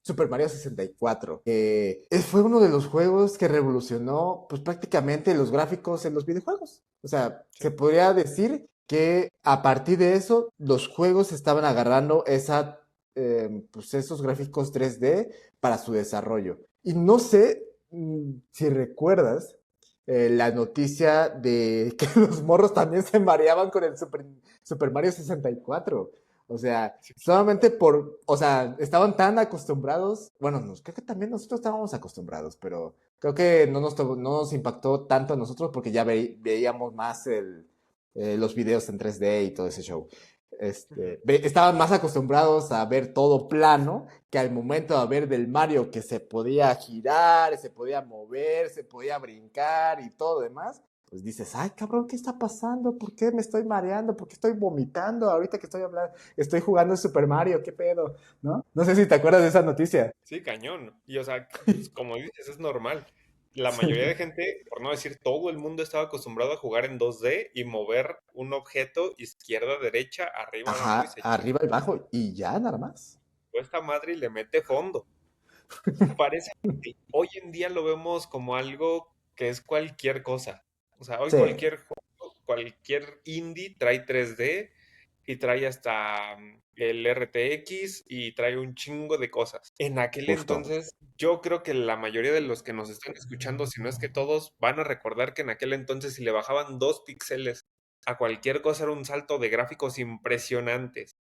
Super Mario 64. Fue uno de los juegos que revolucionó pues prácticamente los gráficos en los videojuegos. O sea, sí. se podría decir que a partir de eso los juegos estaban agarrando pues esos gráficos 3D para su desarrollo. Y no sé si recuerdas la noticia de que los morros también se mareaban con el Super Mario 64. O sea, Sí, solamente o sea, estaban tan acostumbrados, bueno, creo que también nosotros estábamos acostumbrados, pero creo que no nos impactó tanto a nosotros porque ya veíamos más los videos en 3D y todo ese show. ujú. Estaban más acostumbrados a ver todo plano que al momento de ver del Mario que se podía girar, se podía mover, se podía brincar y todo demás, pues dices, ay cabrón, ¿qué está pasando? ¿Por qué me estoy mareando? ¿Por qué estoy vomitando ahorita que estoy jugando Super Mario? ¿Qué pedo? ¿No? No sé si te acuerdas de esa noticia. Sí, cañón. Y o sea, pues, como dices, es normal. La mayoría de Sí. gente, por no decir todo el mundo, estaba acostumbrado a jugar en 2D y mover un objeto izquierda, derecha, arriba, abajo y Ajá, se arriba y abajo y ya nada más. chingó esta madre y le mete fondo. Parece que hoy en día lo vemos como algo que es cualquier cosa. O sea, hoy Sí, cualquier juego, cualquier indie trae 3D y trae hasta el RTX y trae un chingo de cosas. En aquel justo. entonces, yo creo que la mayoría de los que nos están escuchando, si no es que todos, van a recordar que en aquel entonces si le bajaban 2 píxeles a cualquier cosa era un salto de gráficos impresionantes.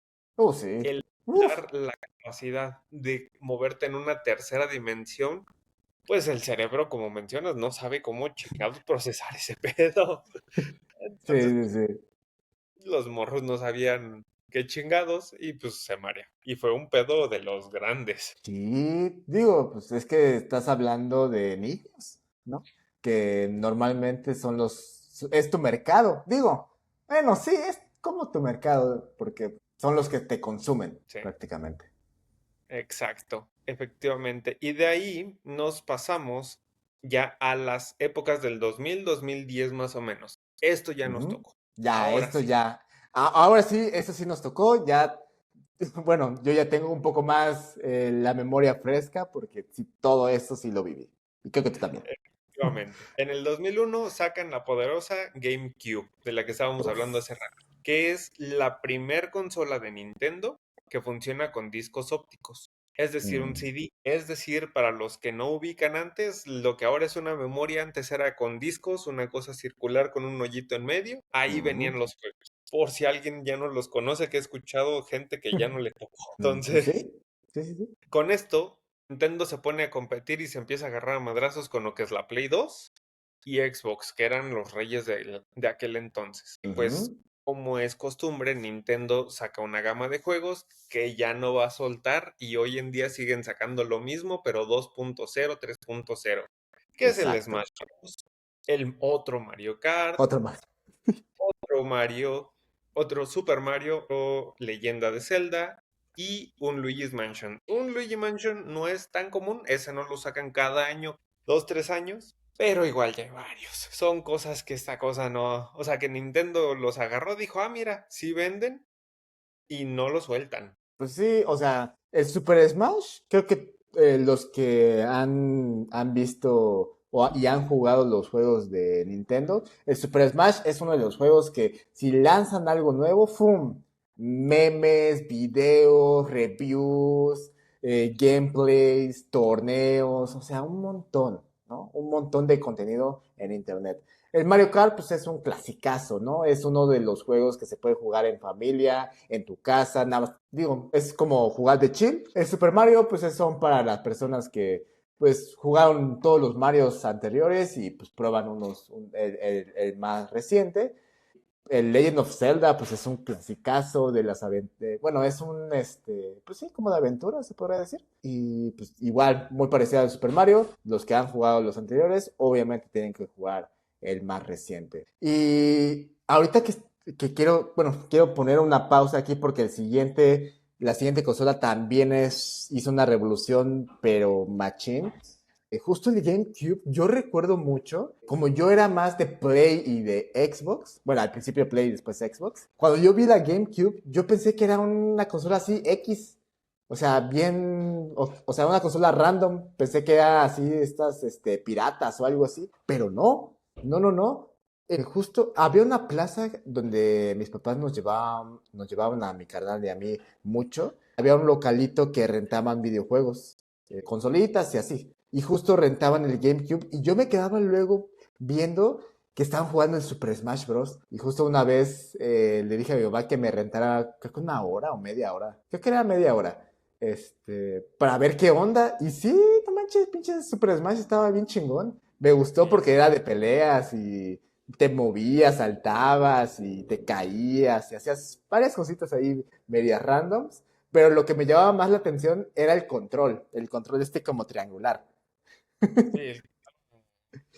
Sí. El Uf. dar la capacidad de moverte en una tercera dimensión, pues el cerebro, como mencionas, no sabe cómo chingados procesar ese pedo. Sí, Entonces, sí, pues, sí. los morros no sabían qué chingados y pues se marea. Y fue un pedo de los grandes. Sí, digo, pues es que estás hablando de niños, ¿no? Que normalmente es tu mercado. Digo, bueno, sí, es como tu mercado, porque son los que te consumen Sí, prácticamente. exacto, efectivamente. Y de ahí nos pasamos ya a las épocas del 2010 más o menos. Esto ya nos Ujú. tocó. Ya, Ahora esto sí. ya. Ahora sí, eso sí nos tocó. Ya, bueno, yo ya tengo un poco más la memoria fresca, porque sí, todo esto sí lo viví. Y creo que tú también. Efectivamente. En el 2001 sacan la poderosa GameCube, de la que estábamos hablando Uf. hace rato, que es la primer consola de Nintendo que funciona con discos ópticos, es decir, un Mm. CD. Es decir, para los que no ubican antes, lo que ahora es una memoria, antes era con discos, una cosa circular con un hoyito en medio, ahí Ujú. venían los juegos. Por si alguien ya no los conoce, que he escuchado gente que ya no le tocó. Pues Entonces, sí, sí, sí, sí. con esto, Nintendo se pone a competir y se empieza a agarrar a madrazos con lo que es la Play 2 y Xbox, que eran los reyes de aquel entonces. Y pues, Ujú. como es costumbre, Nintendo saca una gama de juegos que ya no va a soltar y hoy en día siguen sacando lo mismo, pero 2.0, 3.0, que es el Exacto. Smash Bros. El otro Mario Kart, Otro más. otro Mario, otro Super Mario o Leyenda de Zelda y un Luigi's Mansion. Un Luigi Mansion no es tan común, ese no lo sacan cada año, 2, 3 años, pero igual ya hay varios. Son cosas que esta cosa no, o sea que Nintendo los agarró, dijo, ah, mira, sí venden y no lo sueltan. Pues sí, o sea, el Super Smash, creo que los que han visto y han jugado los juegos de Nintendo, el Super Smash es uno de los juegos que si lanzan algo nuevo, ¡fum! Memes, videos, reviews, gameplays, torneos, o sea, un montón, ¿no? Un montón de contenido en Internet. El Mario Kart, pues es un clasicazo, ¿no? Es uno de los juegos que se puede jugar en familia, en tu casa, nada más. Digo, es como jugar de chill. El Super Mario, pues son para las personas que pues jugaron todos los Marios anteriores y pues prueban el más reciente. El Legend of Zelda, pues es un clasicazo de las aventuras. Bueno, es pues sí, como de aventura, se podría decir. Y pues igual, muy parecido al Super Mario. Los que han jugado los anteriores, obviamente tienen que jugar el más reciente. Y ahorita que quiero, bueno, quiero poner una pausa aquí porque la siguiente consola también hizo una revolución, pero machín. Justo el GameCube, yo recuerdo mucho, como yo era más de Play y de Xbox, bueno, al principio Play y después Xbox, cuando yo vi la GameCube, yo pensé que era una consola así X, o sea, o sea, una consola random, pensé que era así estas, piratas o algo así, pero no, no, no, no. Justo había una plaza donde mis papás nos llevaban a mi carnal y a mí mucho. Había un localito que rentaban videojuegos, consolitas y así. Y justo rentaban el GameCube y yo me quedaba luego viendo que estaban jugando el Super Smash Bros. Y justo una vez le dije a mi papá que me rentara, creo que una hora o media hora. Creo que era media hora. Para ver qué onda. Y sí, no manches, pinche Super Smash estaba bien chingón. Me gustó Sí, porque era de peleas y te movías, saltabas y te caías y hacías varias cositas ahí medias randoms. Pero lo que me llamaba más la atención era el control como triangular. sí,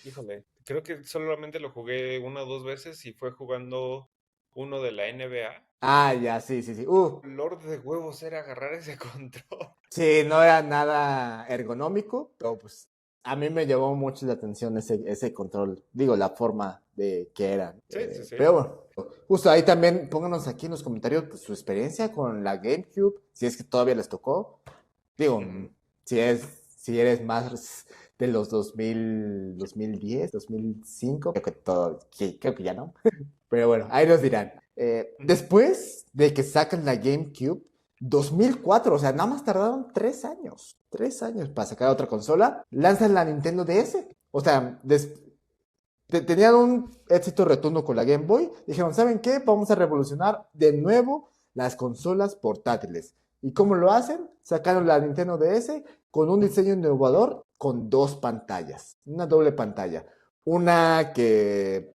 híjole, creo que solamente lo jugué una o dos veces y fue jugando uno de la NBA. Ah, ya, sí, sí, sí. Lord de huevos era agarrar ese control. Sí, no era nada ergonómico, pero pues a mí me llamó mucho la atención ese control. Digo, la forma de que era. Sí, sí, sí. Pero bueno, justo ahí también pónganos aquí en los comentarios pues, su experiencia con la GameCube, si es que todavía les tocó. Digo, Ujú. si eres más de los 2010, 2005, creo que ya no. Pero bueno, ahí nos dirán. Después de que sacan la GameCube, 2004, o sea, nada más tardaron 3 años. 3 años para sacar otra consola. Lanzan la Nintendo DS. O sea, tenían un éxito rotundo con la Game Boy. Dijeron, ¿saben qué? Vamos a revolucionar de nuevo las consolas portátiles. ¿Y cómo lo hacen? Sacaron la Nintendo DS con un diseño innovador con dos pantallas, una doble pantalla. Una que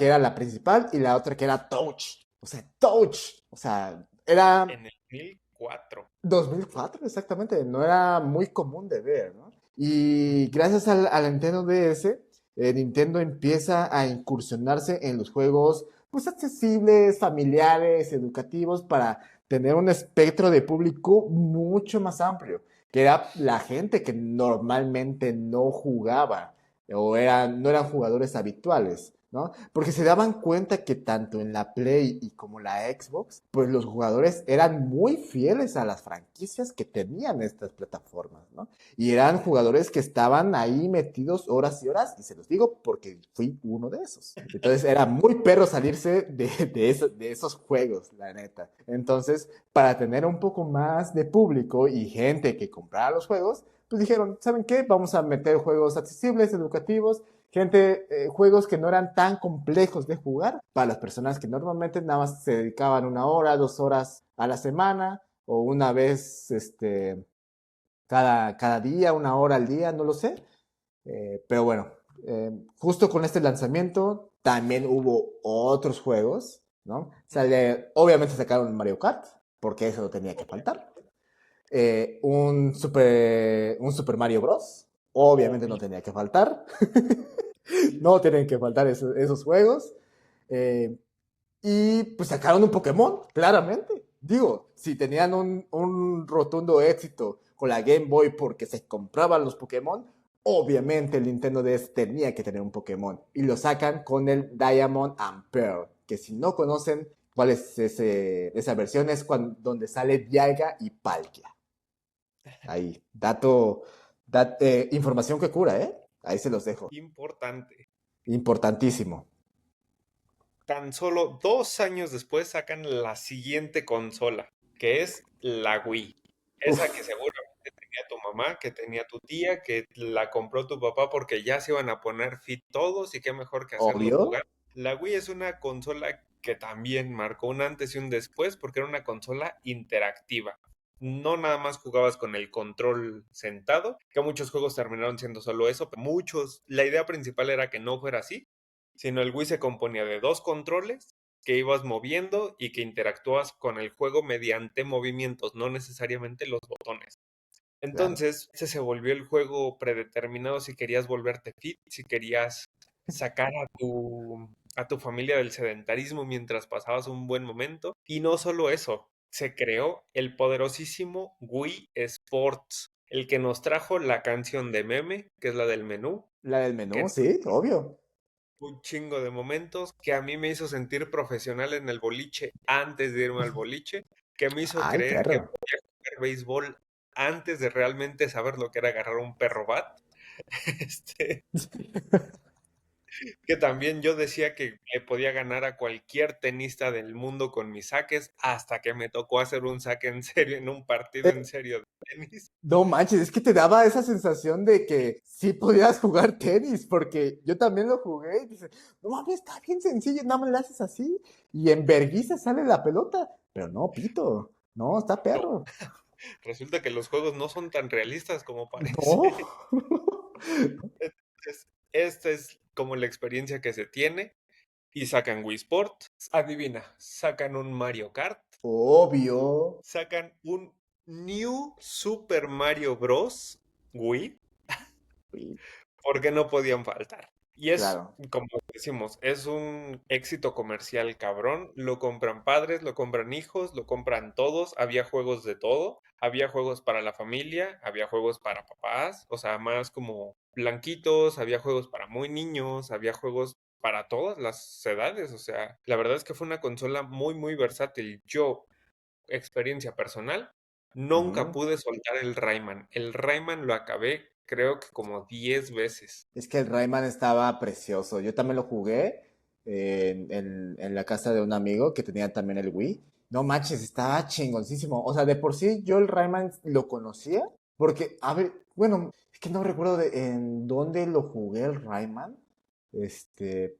era la principal y la otra que era Touch. O sea, Touch. O sea, era En el 2004. 2004 exactamente. No era muy común de ver, ¿no? Y gracias a la Nintendo DS, Nintendo empieza a incursionarse en los juegos pues accesibles, familiares, educativos, para tener un espectro de público mucho más amplio, que era la gente que normalmente no jugaba no eran jugadores habituales, ¿no? Porque se daban cuenta que tanto en la Play y como la Xbox, pues los jugadores eran muy fieles a las franquicias que tenían estas plataformas, ¿no? Y eran jugadores que estaban ahí metidos horas y horas, y se los digo porque fui uno de esos. Entonces era muy perro salirse de esos juegos, la neta. Entonces, para tener un poco más de público y gente que comprara los juegos, pues dijeron, ¿saben qué? Vamos a meter juegos accesibles, educativos, juegos que no eran tan complejos de jugar para las personas que normalmente nada más se dedicaban 1 hora, 2 horas a la semana o una vez, cada día, 1 hora al día, no lo sé. Pero bueno, justo con este lanzamiento también hubo otros juegos, ¿no? Obviamente sacaron Mario Kart, porque eso no tenía que faltar. Un Super Mario Bros. Obviamente no Obvio. tenía que faltar. No tienen que faltar esos juegos. Eh, y pues sacaron un Pokémon, claramente. Digo, si tenían un rotundo éxito con la Game Boy porque se compraban los Pokémon, obviamente el Nintendo DS tenía que tener un Pokémon. Y lo sacan con el Diamond and Pearl, que si no conocen cuál es esa versión, es donde sale Dialga y Palkia. Ahí, información que cura, ¿eh? Ahí se los dejo. Importante. Importantísimo. Tan solo 2 años después sacan la siguiente consola, que es la Wii. Esa que Uf, seguramente tenía tu mamá, que tenía tu tía, que la compró tu papá porque ya se iban a poner fit todos y qué mejor que hacerlos obvio. jugar. La Wii es una consola que también marcó un antes y un después porque era una consola interactiva. no nada más jugabas con el control sentado, que muchos juegos terminaron siendo solo eso, pero muchos, la idea principal era que no fuera así, sino el Wii se componía de dos controles que ibas moviendo y que interactúas con el juego mediante movimientos, no necesariamente los botones. Claro. Entonces, ese se volvió el juego predeterminado si querías volverte fit, si querías sacar a tu familia del sedentarismo mientras pasabas un buen momento. Y no solo eso, se creó el poderosísimo Wii Sports, el que nos trajo la canción de meme, que es la del menú, La del que menú, sí, obvio. un chingo de momentos, que a mí me hizo sentir profesional en el boliche antes de irme al boliche, que me hizo Ay, creer que perro. podía jugar béisbol antes de realmente saber lo que era agarrar un perro bat. Este, que también yo decía que le podía ganar a cualquier tenista del mundo con mis saques, hasta que me tocó hacer un saque en serio en un partido en serio de tenis. No manches, es que te daba esa sensación de que sí podías jugar tenis, porque yo también lo jugué y dices, no mames, está bien sencillo, nada más le haces así y en vergüenza sale la pelota. Pero no, pito, no, está No, perro. resulta que los juegos no son tan realistas como No. parece. Entonces, esta es como la experiencia que se tiene. Y sacan Wii Sport. Adivina, sacan un Mario Kart. Obvio. Sacan un New Super Mario Bros. Wii. Sí, Porque no podían faltar. Y es, claro. como decimos, es un éxito comercial cabrón. Lo compran padres, lo compran hijos, lo compran todos. Había juegos de todo. Había juegos para la familia, había juegos para papás, o sea, más como blanquitos, había juegos para muy niños, había juegos para todas las edades. O sea, la verdad es que fue una consola muy, muy versátil. Yo, experiencia personal, nunca Ujú. pude soltar el Rayman. El Rayman lo acabé creo que como 10 veces. Es que el Rayman estaba precioso. Yo también lo jugué en la casa de un amigo que tenía también el Wii. No manches, estaba chingoncísimo. O sea, de por sí yo el Rayman lo conocía. Porque, a ver, bueno, es que no recuerdo en dónde lo jugué el Rayman.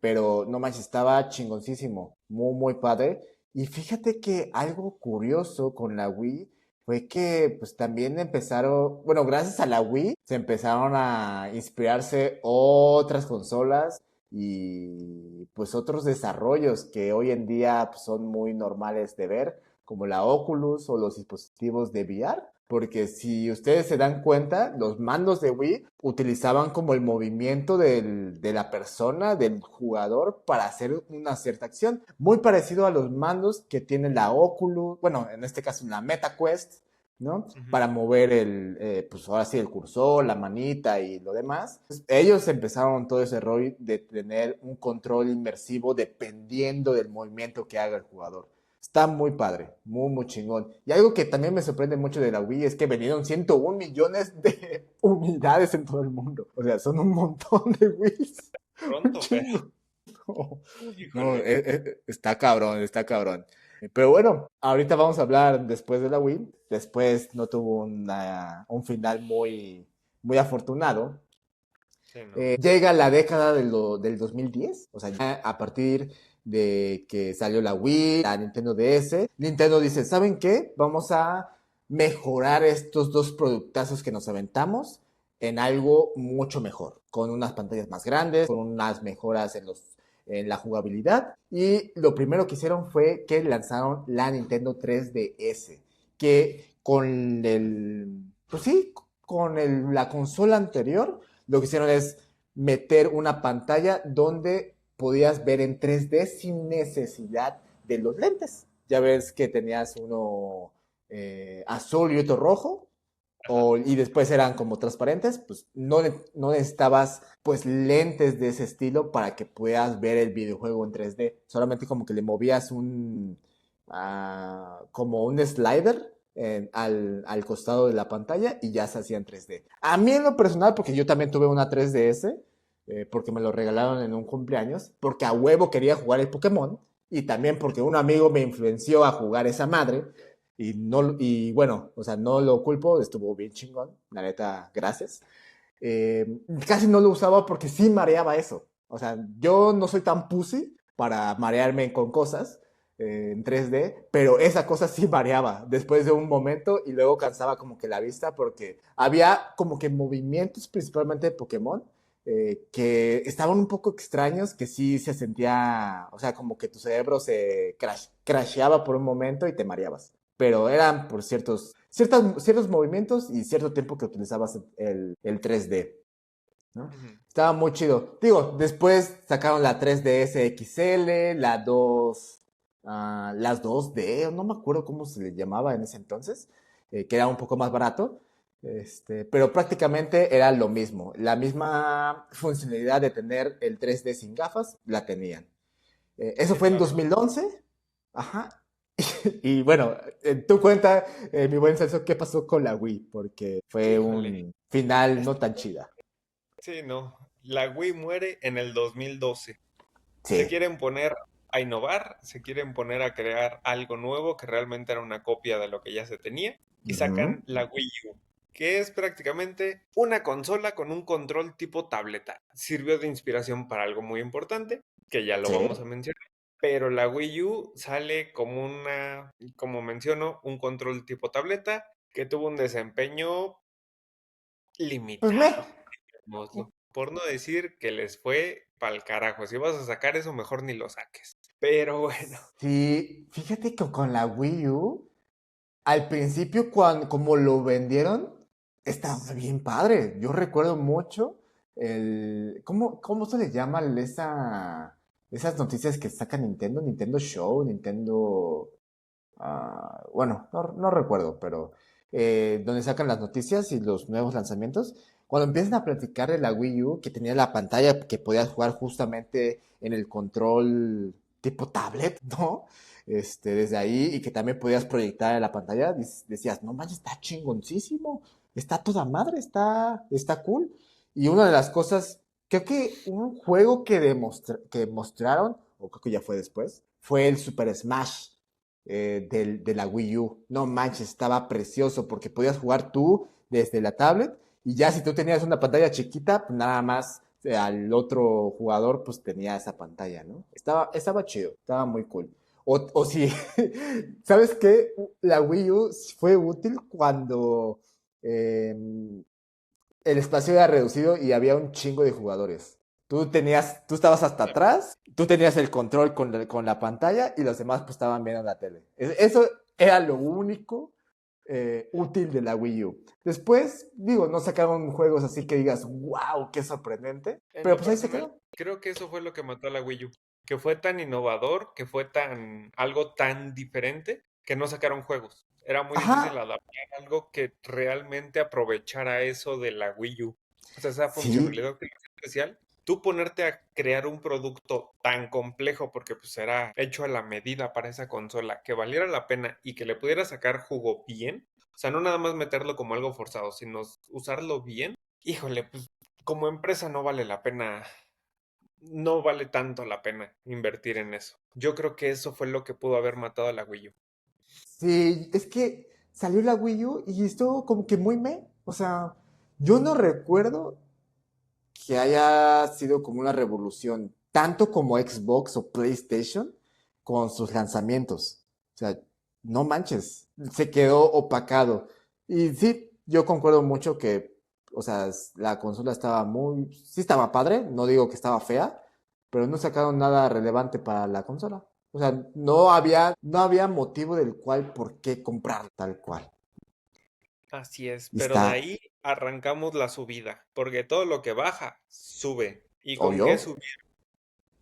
Pero no manches, estaba chingoncísimo. Muy, muy padre. Y fíjate que algo curioso con la Wii fue que pues también empezaron, bueno, gracias a la Wii se empezaron a inspirarse otras consolas y pues otros desarrollos que hoy en día pues, son muy normales de ver, como la Oculus o los dispositivos de VR. Porque si ustedes se dan cuenta, los mandos de Wii utilizaban como el movimiento de la persona, del jugador, para hacer una cierta acción. Muy parecido a los mandos que tiene la Oculus, bueno, en este caso la MetaQuest, ¿no? Ujú. Para mover pues ahora sí, el cursor, la manita y lo demás. Pues, ellos empezaron todo ese rol de tener un control inmersivo dependiendo del movimiento que haga el jugador. Está muy padre, muy, muy chingón. Y algo que también me sorprende mucho de la Wii es que vendieron 101 millones de unidades en todo el mundo. O sea, son un montón de Wii's. Un Pronto, pero chingo. No, no, híjole. está cabrón, está cabrón. Pero bueno, ahorita vamos a hablar después de la Wii. Después no tuvo un final muy, muy afortunado. Sí, no. Llega la década del 2010, o sea, ya a partir de que salió la Wii, la Nintendo DS, Nintendo dice, ¿saben qué? Vamos a mejorar estos dos productazos que nos aventamos en algo mucho mejor, con unas pantallas más grandes, con unas mejoras en la jugabilidad. Y lo primero que hicieron fue que lanzaron la Nintendo 3DS, que con pues sí, con la consola anterior lo que hicieron es meter una pantalla donde podías ver en 3D sin necesidad de los lentes. Ya ves que tenías uno azul y otro rojo, Ajá. y después eran como transparentes, pues no necesitabas pues lentes de ese estilo para que puedas ver el videojuego en 3D. Solamente como que le movías como un slider al costado de la pantalla y ya se hacía en 3D. A mí en lo personal, porque yo también tuve una 3DS, porque me lo regalaron en un cumpleaños, porque a huevo quería jugar el Pokémon y también porque un amigo me influenció a jugar esa madre. Y bueno, o sea, no lo culpo, estuvo bien chingón, la neta, gracias. Casi no lo usaba porque sí mareaba eso. O sea, yo no soy tan pussy para marearme con cosas, en 3D, pero esa cosa sí variaba después de un momento y luego cansaba como que la vista porque había como que movimientos principalmente de Pokémon que estaban un poco extraños, que sí se sentía, o sea, como que tu cerebro se crasheaba por un momento y te mareabas. Pero eran por ciertos movimientos y cierto tiempo que utilizabas el 3D, ¿no? Ujú. Estaba muy chido. Digo, después sacaron la 3DS XL, la 2, las 2D, no me acuerdo cómo se le llamaba en ese entonces, que era un poco más barato. Pero prácticamente era lo mismo. La misma funcionalidad de tener el 3D sin gafas, la tenían. Eso Sí, fue en claro. 2011. Ajá. Y bueno, tú cuenta, mi buen Celso, qué pasó con la Wii, porque fue Híjole. un final no Este- tan chida. Sí, no. La Wii muere en el 2012. Se Sí. quieren poner a innovar, se quieren poner a crear algo nuevo que realmente era una copia de lo que ya se tenía y Ujú. sacan la Wii U, que es prácticamente una consola con un control tipo tableta. Sirvió de inspiración para algo muy importante, que ya lo Sí. vamos a mencionar, pero la Wii U sale como como menciono, un control tipo tableta que tuvo un desempeño Pues me. limitado, digámoslo. Por no decir que les fue pa'l carajo. Si vas a sacar eso, mejor ni lo saques. Pero bueno. Sí, fíjate que con la Wii U, al principio, cuando, como lo vendieron, estaba bien padre. Yo recuerdo mucho ¿cómo se le llama esas noticias que saca Nintendo? Nintendo Show, Nintendo. Bueno, no recuerdo, pero donde sacan las noticias y los nuevos lanzamientos. Cuando empiezan a platicar de la Wii U, que tenía la pantalla que podías jugar justamente en el control tipo tablet, ¿no? Desde ahí, y que también podías proyectar en la pantalla, decías, no manches, está chingoncísimo, está toda madre, está cool. Y una de las cosas, creo que un juego que mostraron, o creo que ya fue después, fue el Super Smash de la Wii U. No manches, estaba precioso porque podías jugar tú desde la tablet y ya si tú tenías una pantalla chiquita, pues nada más al otro jugador pues tenía esa pantalla, ¿no? Estaba chido, estaba muy cool. O si, ¿sabes qué? La Wii U fue útil cuando eh, el espacio era reducido y había un chingo de jugadores. Tú estabas hasta atrás, tú tenías el control con la pantalla y los demás pues estaban viendo la tele. Eso era lo único útil de la Wii U. Después, digo, no sacaron juegos así que digas, wow, qué sorprendente, En pero lo pues ahí se personal, quedó. creo que eso fue lo que mató a la Wii U. Que fue tan innovador, que fue algo tan diferente, que no sacaron juegos. Era muy difícil Ajá, adaptar algo que realmente aprovechara eso de la Wii U. O sea, esa sí, funcionalidad que le hacía especial. Tú ponerte a crear un producto tan complejo, porque pues era hecho a la medida para esa consola, que valiera la pena y que le pudiera sacar jugo bien. O sea, no nada más meterlo como algo forzado, sino usarlo bien. Híjole, pues como empresa no vale la pena, no vale tanto la pena invertir en eso. Yo creo que eso fue lo que pudo haber matado a la Wii U. sí, es que salió la Wii U y estuvo como que muy o sea, yo no recuerdo que haya sido como una revolución, tanto como Xbox o PlayStation con sus lanzamientos. O sea, no manches, se quedó opacado. Y sí, yo concuerdo mucho que, o sea, la consola estaba sí estaba padre, no digo que estaba fea, pero no sacaron nada relevante para la consola. O sea, no había motivo del cual por qué comprar tal cual. Así es, Y pero de está ahí arrancamos la subida, porque todo lo que baja, sube. ¿Y con qué obvio. subir?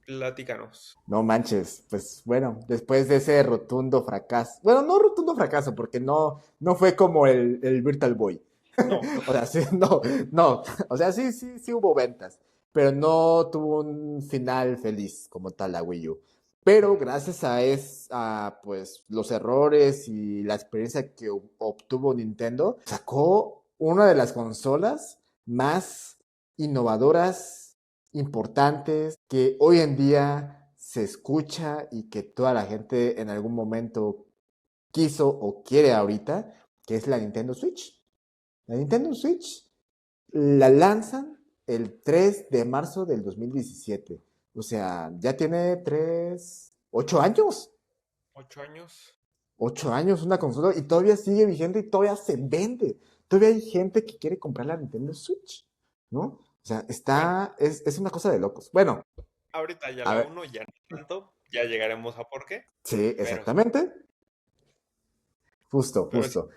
Platícanos. No manches, pues bueno, después de ese rotundo fracaso, bueno, no rotundo fracaso, porque no fue como el Virtual Boy. No. O sea, sí, no, o sea, sí hubo ventas, pero no tuvo un final feliz como tal la Wii U. Pero gracias a pues los errores y la experiencia que obtuvo Nintendo, sacó una de las consolas más innovadoras, importantes, que hoy en día se escucha y que toda la gente en algún momento quiso o quiere ahorita, que es la Nintendo Switch. La Nintendo Switch la lanzan el 3 de marzo del 2017. O sea, ya tiene 8 años. 8 años. 8 años una consola y todavía sigue vigente y todavía se vende. Todavía hay gente que quiere comprar la Nintendo Switch, ¿no? O sea, Bueno, es una cosa de locos. Bueno, ahorita ya a la ver, uno, ya no tanto, ya llegaremos a por qué, sí, pero, exactamente. Justo, pero sí, justo.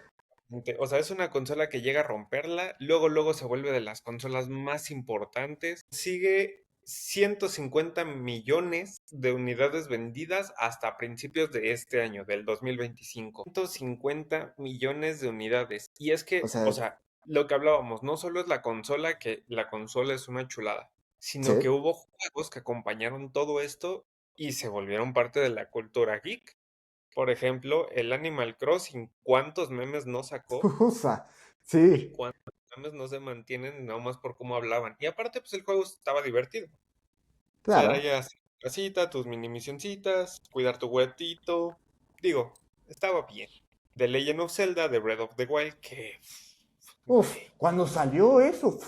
o sea, es una consola que llega a romperla, luego se vuelve de las consolas más importantes, sigue 150 millones de unidades vendidas hasta principios de este año, del 2025. 150 millones de unidades. Y es O que, o sea, sea, lo que hablábamos, no solo es la consola, que la consola es una chulada, sí. sino que hubo juegos que acompañaron todo esto y se volvieron parte de la cultura geek. Por ejemplo, el Animal Crossing, ¿cuántos memes no sacó? O sea, Y sí, cuántos memes no se mantienen nomás por cómo hablaban. Y aparte, pues el juego estaba divertido. O sea, era claro. ya hacer tu casita, tus mini misioncitas, cuidar tu huertito. Digo, estaba bien. The Legend of Zelda, The Breath of the Wild, que... Uf, cuando salió eso,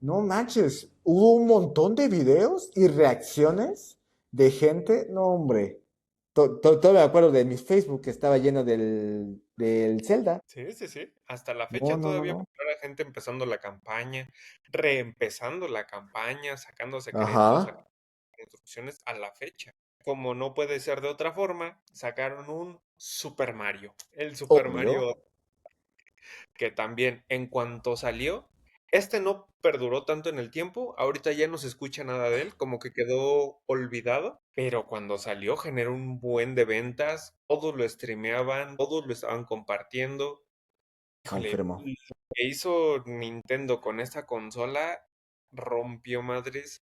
no manches, hubo un montón de videos y reacciones de gente, no hombre, todavía me acuerdo de mi Facebook que estaba lleno del Zelda. Sí, sí, sí. Hasta la No, fecha no, no, todavía no. puedo ver a gente empezando la campaña, reempezando la campaña, sacando secretos, Ajá, sacando instrucciones a la fecha. Como no puede ser de otra forma, sacaron un Super Mario. El Super obvio. Mario que también en cuanto salió, este no perduró tanto en el tiempo, ahorita ya no se escucha nada de él, como que quedó olvidado, pero cuando salió generó un buen de ventas, todos lo streameaban, todos lo estaban compartiendo. Híjole, Confirmo. lo que hizo Nintendo con esta consola rompió madres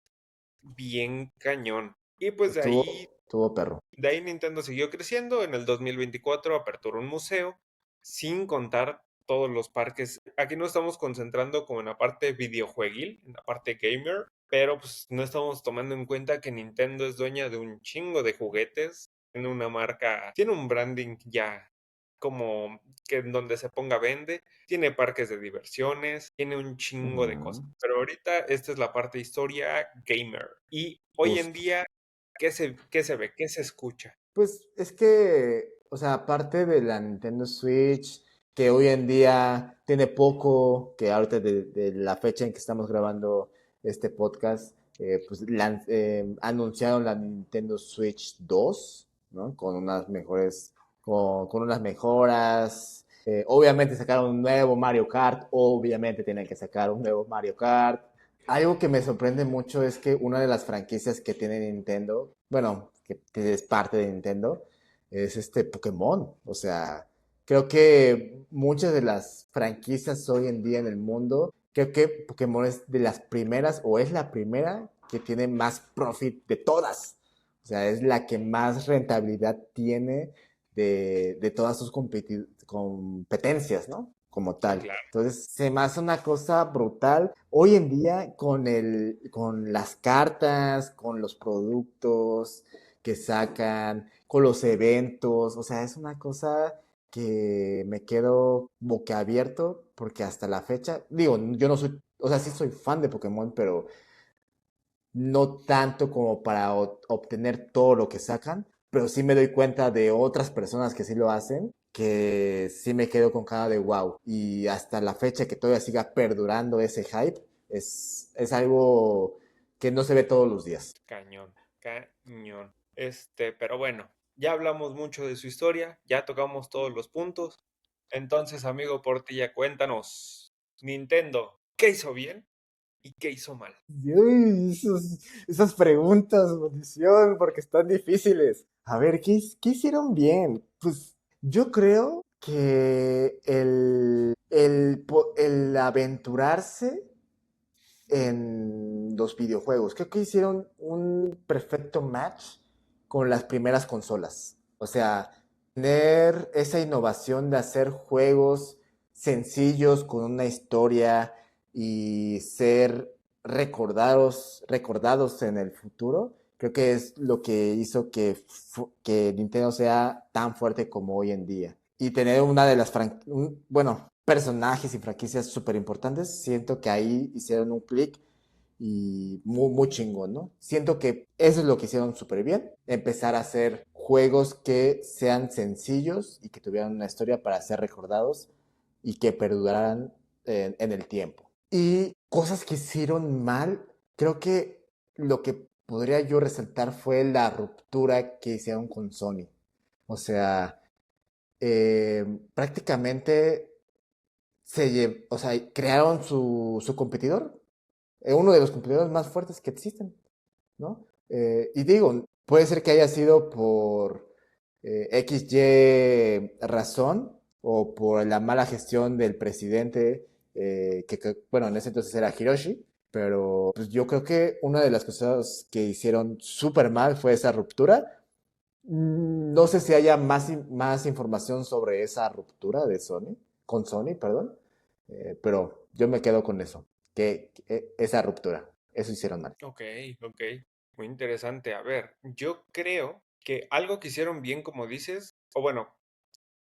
bien cañón. Y pues Estuvo perro. de ahí Nintendo siguió creciendo. En el 2024 aperturó un museo, sin contar todos los parques. Aquí no estamos concentrando como en la parte videojueguil, en la parte gamer, pero pues no estamos tomando en cuenta que Nintendo es dueña de un chingo de juguetes. Tiene una marca, tiene un branding ya como que en donde se ponga vende, tiene parques de diversiones, tiene un chingo de Ujú, cosas. Pero ahorita esta es la parte historia gamer. Y hoy en justo. día, ¿qué se ve? ¿Qué se escucha? Pues es que, o sea, aparte de la Nintendo Switch, que hoy en día tiene poco, que ahorita de la fecha en que estamos grabando este podcast, pues anunciaron la Nintendo Switch 2, ¿no? Con unas mejores, con unas mejoras. Obviamente sacaron un nuevo Mario Kart, obviamente tienen que sacar un nuevo Mario Kart. Algo que me sorprende mucho es que una de las franquicias que tiene Nintendo, bueno, que es parte de Nintendo, es este Pokémon. O sea, creo que muchas de las franquicias hoy en día en el mundo, creo que Pokémon es de las primeras o es la primera que tiene más profit de todas. O sea, es la que más rentabilidad tiene de todas sus competencias, ¿no? Como Sí, tal. claro. Entonces, se me hace una cosa brutal. Hoy en día, con las cartas, con los productos que sacan, con los eventos, o sea, es una cosa que me quedo boquiabierto porque hasta la fecha, digo, yo no soy, o sea, sí soy fan de Pokémon, pero no tanto como para obtener todo lo que sacan, pero sí me doy cuenta de otras personas que sí lo hacen, que sí me quedo con cara de wow. Y hasta la fecha que todavía siga perdurando ese hype, es algo que no se ve todos los días. Cañón, cañón. Pero bueno, ya hablamos mucho de su historia, ya tocamos todos los puntos. Entonces, amigo Portilla, cuéntanos, Nintendo, ¿qué hizo bien y qué hizo mal? Uy, esas preguntas, maldición, porque están difíciles. A ver, ¿qué hicieron bien? Pues yo creo que el aventurarse en los videojuegos, creo que hicieron un perfecto match con las primeras consolas. O sea, tener esa innovación de hacer juegos sencillos con una historia y ser recordados en el futuro, creo que es lo que hizo que Nintendo sea tan fuerte como hoy en día. Y tener una de las bueno, personajes y franquicias súper importantes, siento que ahí hicieron un clic y muy, muy chingón, ¿no? Siento que eso es lo que hicieron súper bien, empezar a hacer juegos que sean sencillos y que tuvieran una historia para ser recordados y que perduraran en el tiempo. Y cosas que hicieron mal, creo que lo que podría yo resaltar fue la ruptura que hicieron con Sony. O sea, prácticamente o sea, crearon su competidor, uno de los competidores más fuertes que existen, ¿no? Y digo, puede ser que haya sido por XY razón o por la mala gestión del presidente, bueno, en ese entonces era Hiroshi, pero pues, yo creo que una de las cosas que hicieron súper mal fue esa ruptura. No sé si haya más información sobre esa ruptura de Sony, con Sony, perdón, pero yo me quedo con eso, que esa ruptura, eso hicieron mal. Ok, ok. Muy interesante. A ver, yo creo que algo que hicieron bien, como dices, o bueno,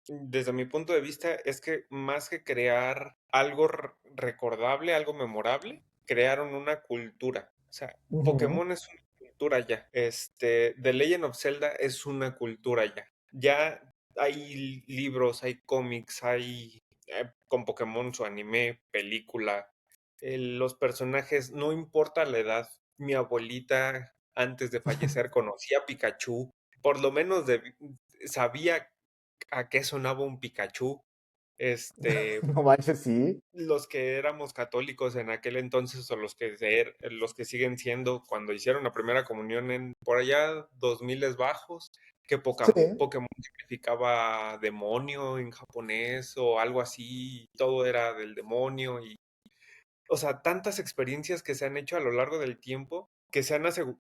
desde mi punto de vista, es que más que crear algo recordable, algo memorable, crearon una cultura. O sea, Ujú. Pokémon es una cultura ya. The Legend of Zelda es una cultura ya. Ya hay libros, hay cómics, hay con Pokémon su anime, película. Los personajes, no importa la edad. Mi abuelita, antes de fallecer, conocía a Pikachu. Por lo menos sabía a qué sonaba un Pikachu. Este, No manches, sí. los que éramos católicos en aquel entonces o los que siguen siendo cuando hicieron la primera comunión en por allá 2000 bajos, que Sí, Pokémon significaba demonio en japonés o algo así, todo era del demonio y o sea, tantas experiencias que se han hecho a lo largo del tiempo que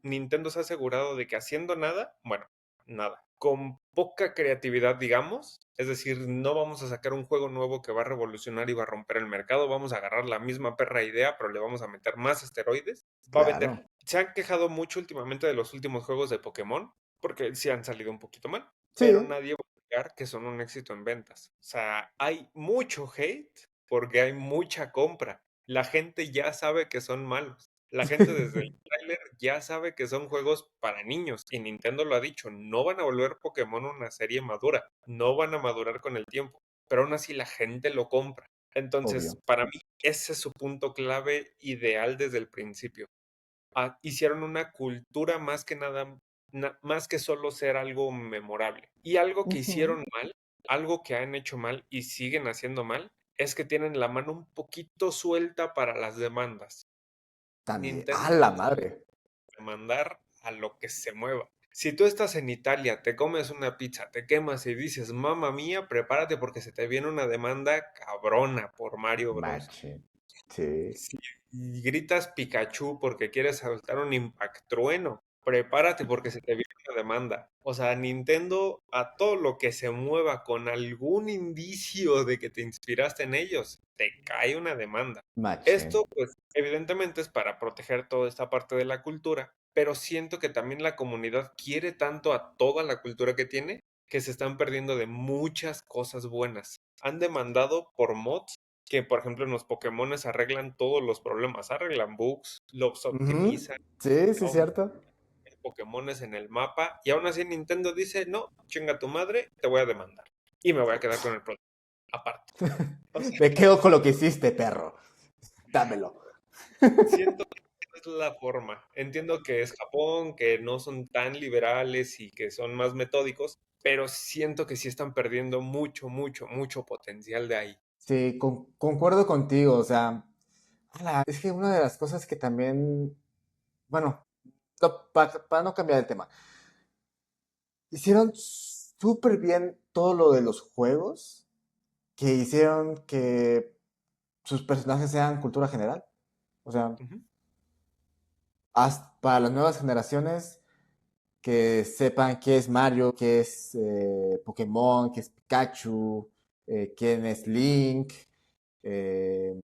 Nintendo se ha asegurado de que haciendo nada, bueno, nada, con poca creatividad, digamos, es decir, no vamos a sacar un juego nuevo que va a revolucionar y va a romper el mercado, vamos a agarrar la misma perra idea, pero le vamos a meter más esteroides, va a vender. claro. Se han quejado mucho últimamente de los últimos juegos de Pokémon, porque sí han salido un poquito mal, pero Sí, nadie va a negar que son un éxito en ventas. O sea, hay mucho hate porque hay mucha compra. La gente ya sabe que son malos. La gente desde el tráiler ya sabe que son juegos para niños. Y Nintendo lo ha dicho, no van a volver Pokémon una serie madura. No van a madurar con el tiempo. Pero aún así la gente lo compra. Entonces, obvio. para mí, ese es su punto clave ideal desde el principio. Hicieron una cultura más que nada, más que solo ser algo memorable. Y algo que Ujú. hicieron mal, algo que han hecho mal y siguen haciendo mal, es que tienen la mano un poquito suelta para las demandas. También. ¡Ah, Nintendo la es madre! de demandar a lo que se mueva. Si tú estás en Italia, te comes una pizza, te quemas y dices, mamma mía, prepárate porque se te viene una demanda cabrona por Mario Bros. Machín. Sí. Si gritas Pikachu porque quieres soltar un impactrueno, prepárate porque se te viene una demanda. O sea, Nintendo, a todo lo que se mueva con algún indicio de que te inspiraste en ellos, te cae una demanda. Machín. Esto, pues, evidentemente es para proteger toda esta parte de la cultura, pero siento que también la comunidad quiere tanto a toda la cultura que tiene que se están perdiendo de muchas cosas buenas. Han demandado por mods que, por ejemplo, en los Pokémones arreglan todos los problemas, arreglan bugs, los Ujú. optimizan, Sí, sí, aumentan cierto. Pokémones en el mapa, y aún así Nintendo dice, no, chinga tu madre, te voy a demandar. Y me voy a quedar con el producto, aparte. O sea, Me quedo con lo que hiciste, perro. Dámelo. siento que esa es la forma. Entiendo que es Japón, que no son tan liberales y que son más metódicos, pero siento que sí están perdiendo mucho, mucho, mucho potencial de ahí. Sí, concuerdo contigo. O sea, es que una de las cosas que también, bueno, para no cambiar el tema, hicieron súper bien todo lo de los juegos, que hicieron que sus personajes sean cultura general. O sea, Ujú. para las nuevas generaciones que sepan qué es Mario, qué es Pokémon, qué es Pikachu, quién es Link,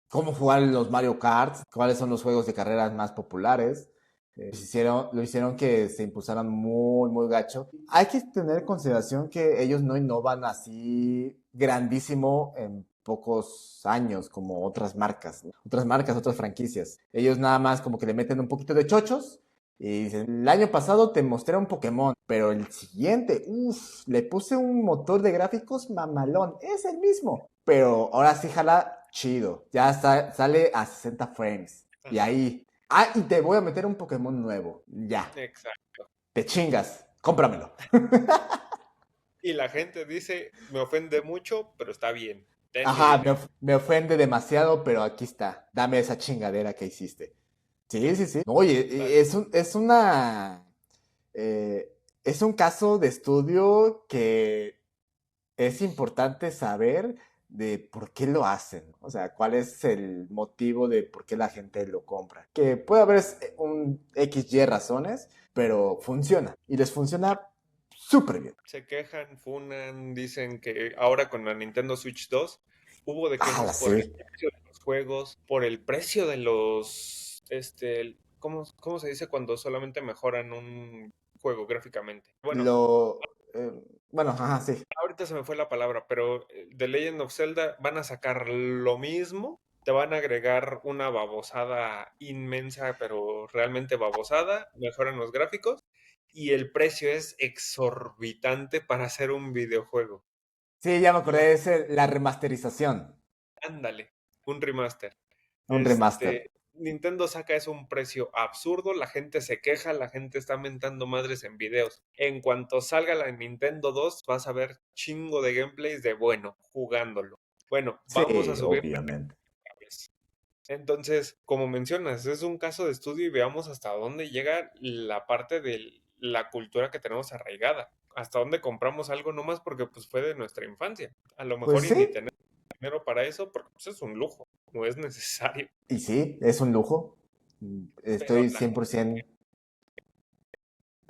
cómo jugar los Mario Kart, cuáles son los juegos de carreras más populares. Lo hicieron que se impulsaran muy, muy gacho. Hay que tener en consideración que ellos no innovan así grandísimo en pocos años como otras marcas, ¿no? Otras marcas, otras franquicias. Ellos nada más como que le meten un poquito de chochos y dicen, el año pasado te mostré un Pokémon, pero el siguiente, uff, le puse un motor de gráficos mamalón, es el mismo, pero ahora sí jala chido, ya sale a 60 frames y Ajá, ahí, y te voy a meter un Pokémon nuevo, ya, exacto. te chingas, cómpramelo. Y la gente dice, me ofende mucho, pero está bien, ten mi Ajá, dinero. me ofende demasiado, pero aquí está. Dame esa chingadera que hiciste. Sí, sí, sí. Oye, Tal- eh, es un caso de estudio que es importante saber de por qué lo hacen. O sea, cuál es el motivo de por qué la gente lo compra. Que puede haber un XY razones, pero funciona. Y les funciona súper bien. Se quejan, funan, dicen que ahora con la Nintendo Switch 2 hubo de Ah, quejas por el sí. precio de los juegos, por el precio de los, ¿cómo se dice cuando solamente mejoran un juego gráficamente? Bueno, Lo... eh, bueno, ajá, sí. ahorita se me fue la palabra, pero The Legend of Zelda van a sacar lo mismo, te van a agregar una babosada inmensa, pero realmente babosada, mejoran los gráficos y el precio es exorbitante para hacer un videojuego. Sí, ya me acordé, Y es la remasterización, ándale, un remaster. un remaster. Nintendo saca eso a un precio absurdo, la gente se queja, la gente está mentando madres en videos. En cuanto salga la Nintendo 2, vas a ver chingo de gameplays de bueno, jugándolo. Bueno, vamos a Sí, subir obviamente. la vez. Entonces, como mencionas, es un caso de estudio y veamos hasta dónde llega la parte de la cultura que tenemos arraigada. Hasta dónde compramos algo nomás porque pues fue de nuestra infancia. A lo mejor Pues y ni sí, tener dinero para eso porque pues es un lujo, no es necesario. y sí, es un lujo. Pero Estoy 100%...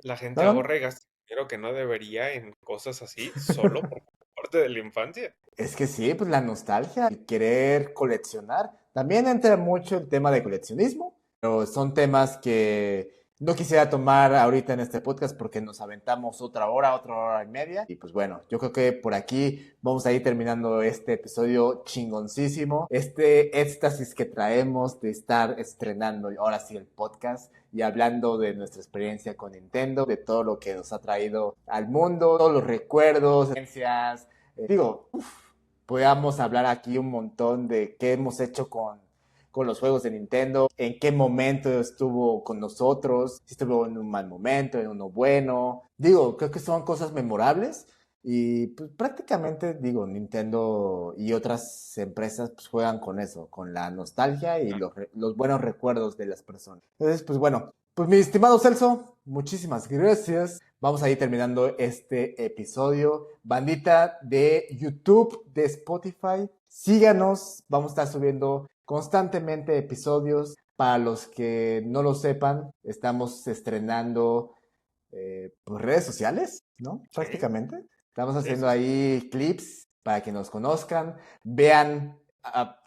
la gente No, no, no. ahorra y gasta dinero que no debería en cosas así solo por parte de la infancia. Es que sí, pues la nostalgia, el querer coleccionar. También entra mucho el tema de coleccionismo, pero son temas que no quisiera tomar ahorita en este podcast porque nos aventamos otra hora y media. Y pues bueno, yo creo que por aquí vamos a ir terminando este episodio chingoncísimo. Este éxtasis que traemos de estar estrenando ahora sí el podcast y hablando de nuestra experiencia con Nintendo, de todo lo que nos ha traído al mundo, todos los recuerdos, experiencias. Digo, podamos hablar aquí un montón de qué hemos hecho con los juegos de Nintendo, en qué momento estuvo con nosotros, si estuvo en un mal momento, en uno bueno. Digo, creo que son cosas memorables y pues prácticamente, digo, Nintendo y otras empresas pues juegan con eso, con la nostalgia y los buenos recuerdos de las personas. Entonces, pues bueno, pues mi estimado Celso, muchísimas gracias. Vamos a ir terminando este episodio. Bandita de YouTube, de Spotify, síganos. Vamos a estar subiendo constantemente episodios. Para los que no lo sepan, estamos estrenando pues, redes sociales, ¿no? Sí, Prácticamente. Estamos sí, haciendo sí, sí. ahí clips para que nos conozcan, vean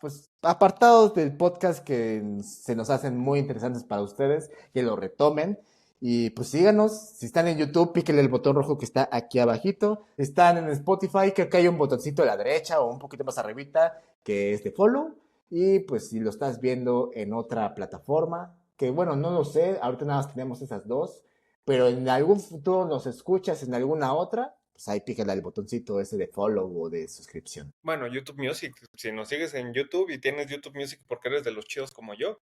pues apartados del podcast que se nos hacen muy interesantes para ustedes, que lo retomen. Y pues síganos, si están en YouTube, píquenle el botón rojo que está aquí abajito. Si están en Spotify, creo que hay un botoncito a la derecha o un poquito más arribita que es de follow. Y pues si lo estás viendo en otra plataforma, que bueno, no lo sé, ahorita nada más tenemos esas dos, pero en algún futuro nos escuchas en alguna otra, pues ahí pícale al botoncito ese de follow o de suscripción. Bueno, YouTube Music, si nos sigues en YouTube y tienes YouTube Music porque eres de los chidos como yo,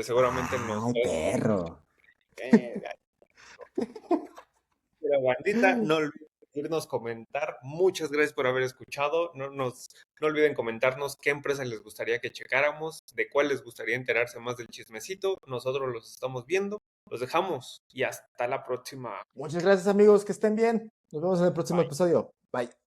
seguramente nos Ay, puedes perro. ver. Pero bandita, no olviden irnos comentar. Muchas gracias por haber escuchado. No olviden comentarnos qué empresa les gustaría que checáramos, de cuál les gustaría enterarse más del chismecito. Nosotros los estamos viendo. Los dejamos y hasta la próxima. Muchas gracias amigos, que estén bien. Nos vemos en el próximo Bye. episodio. Bye.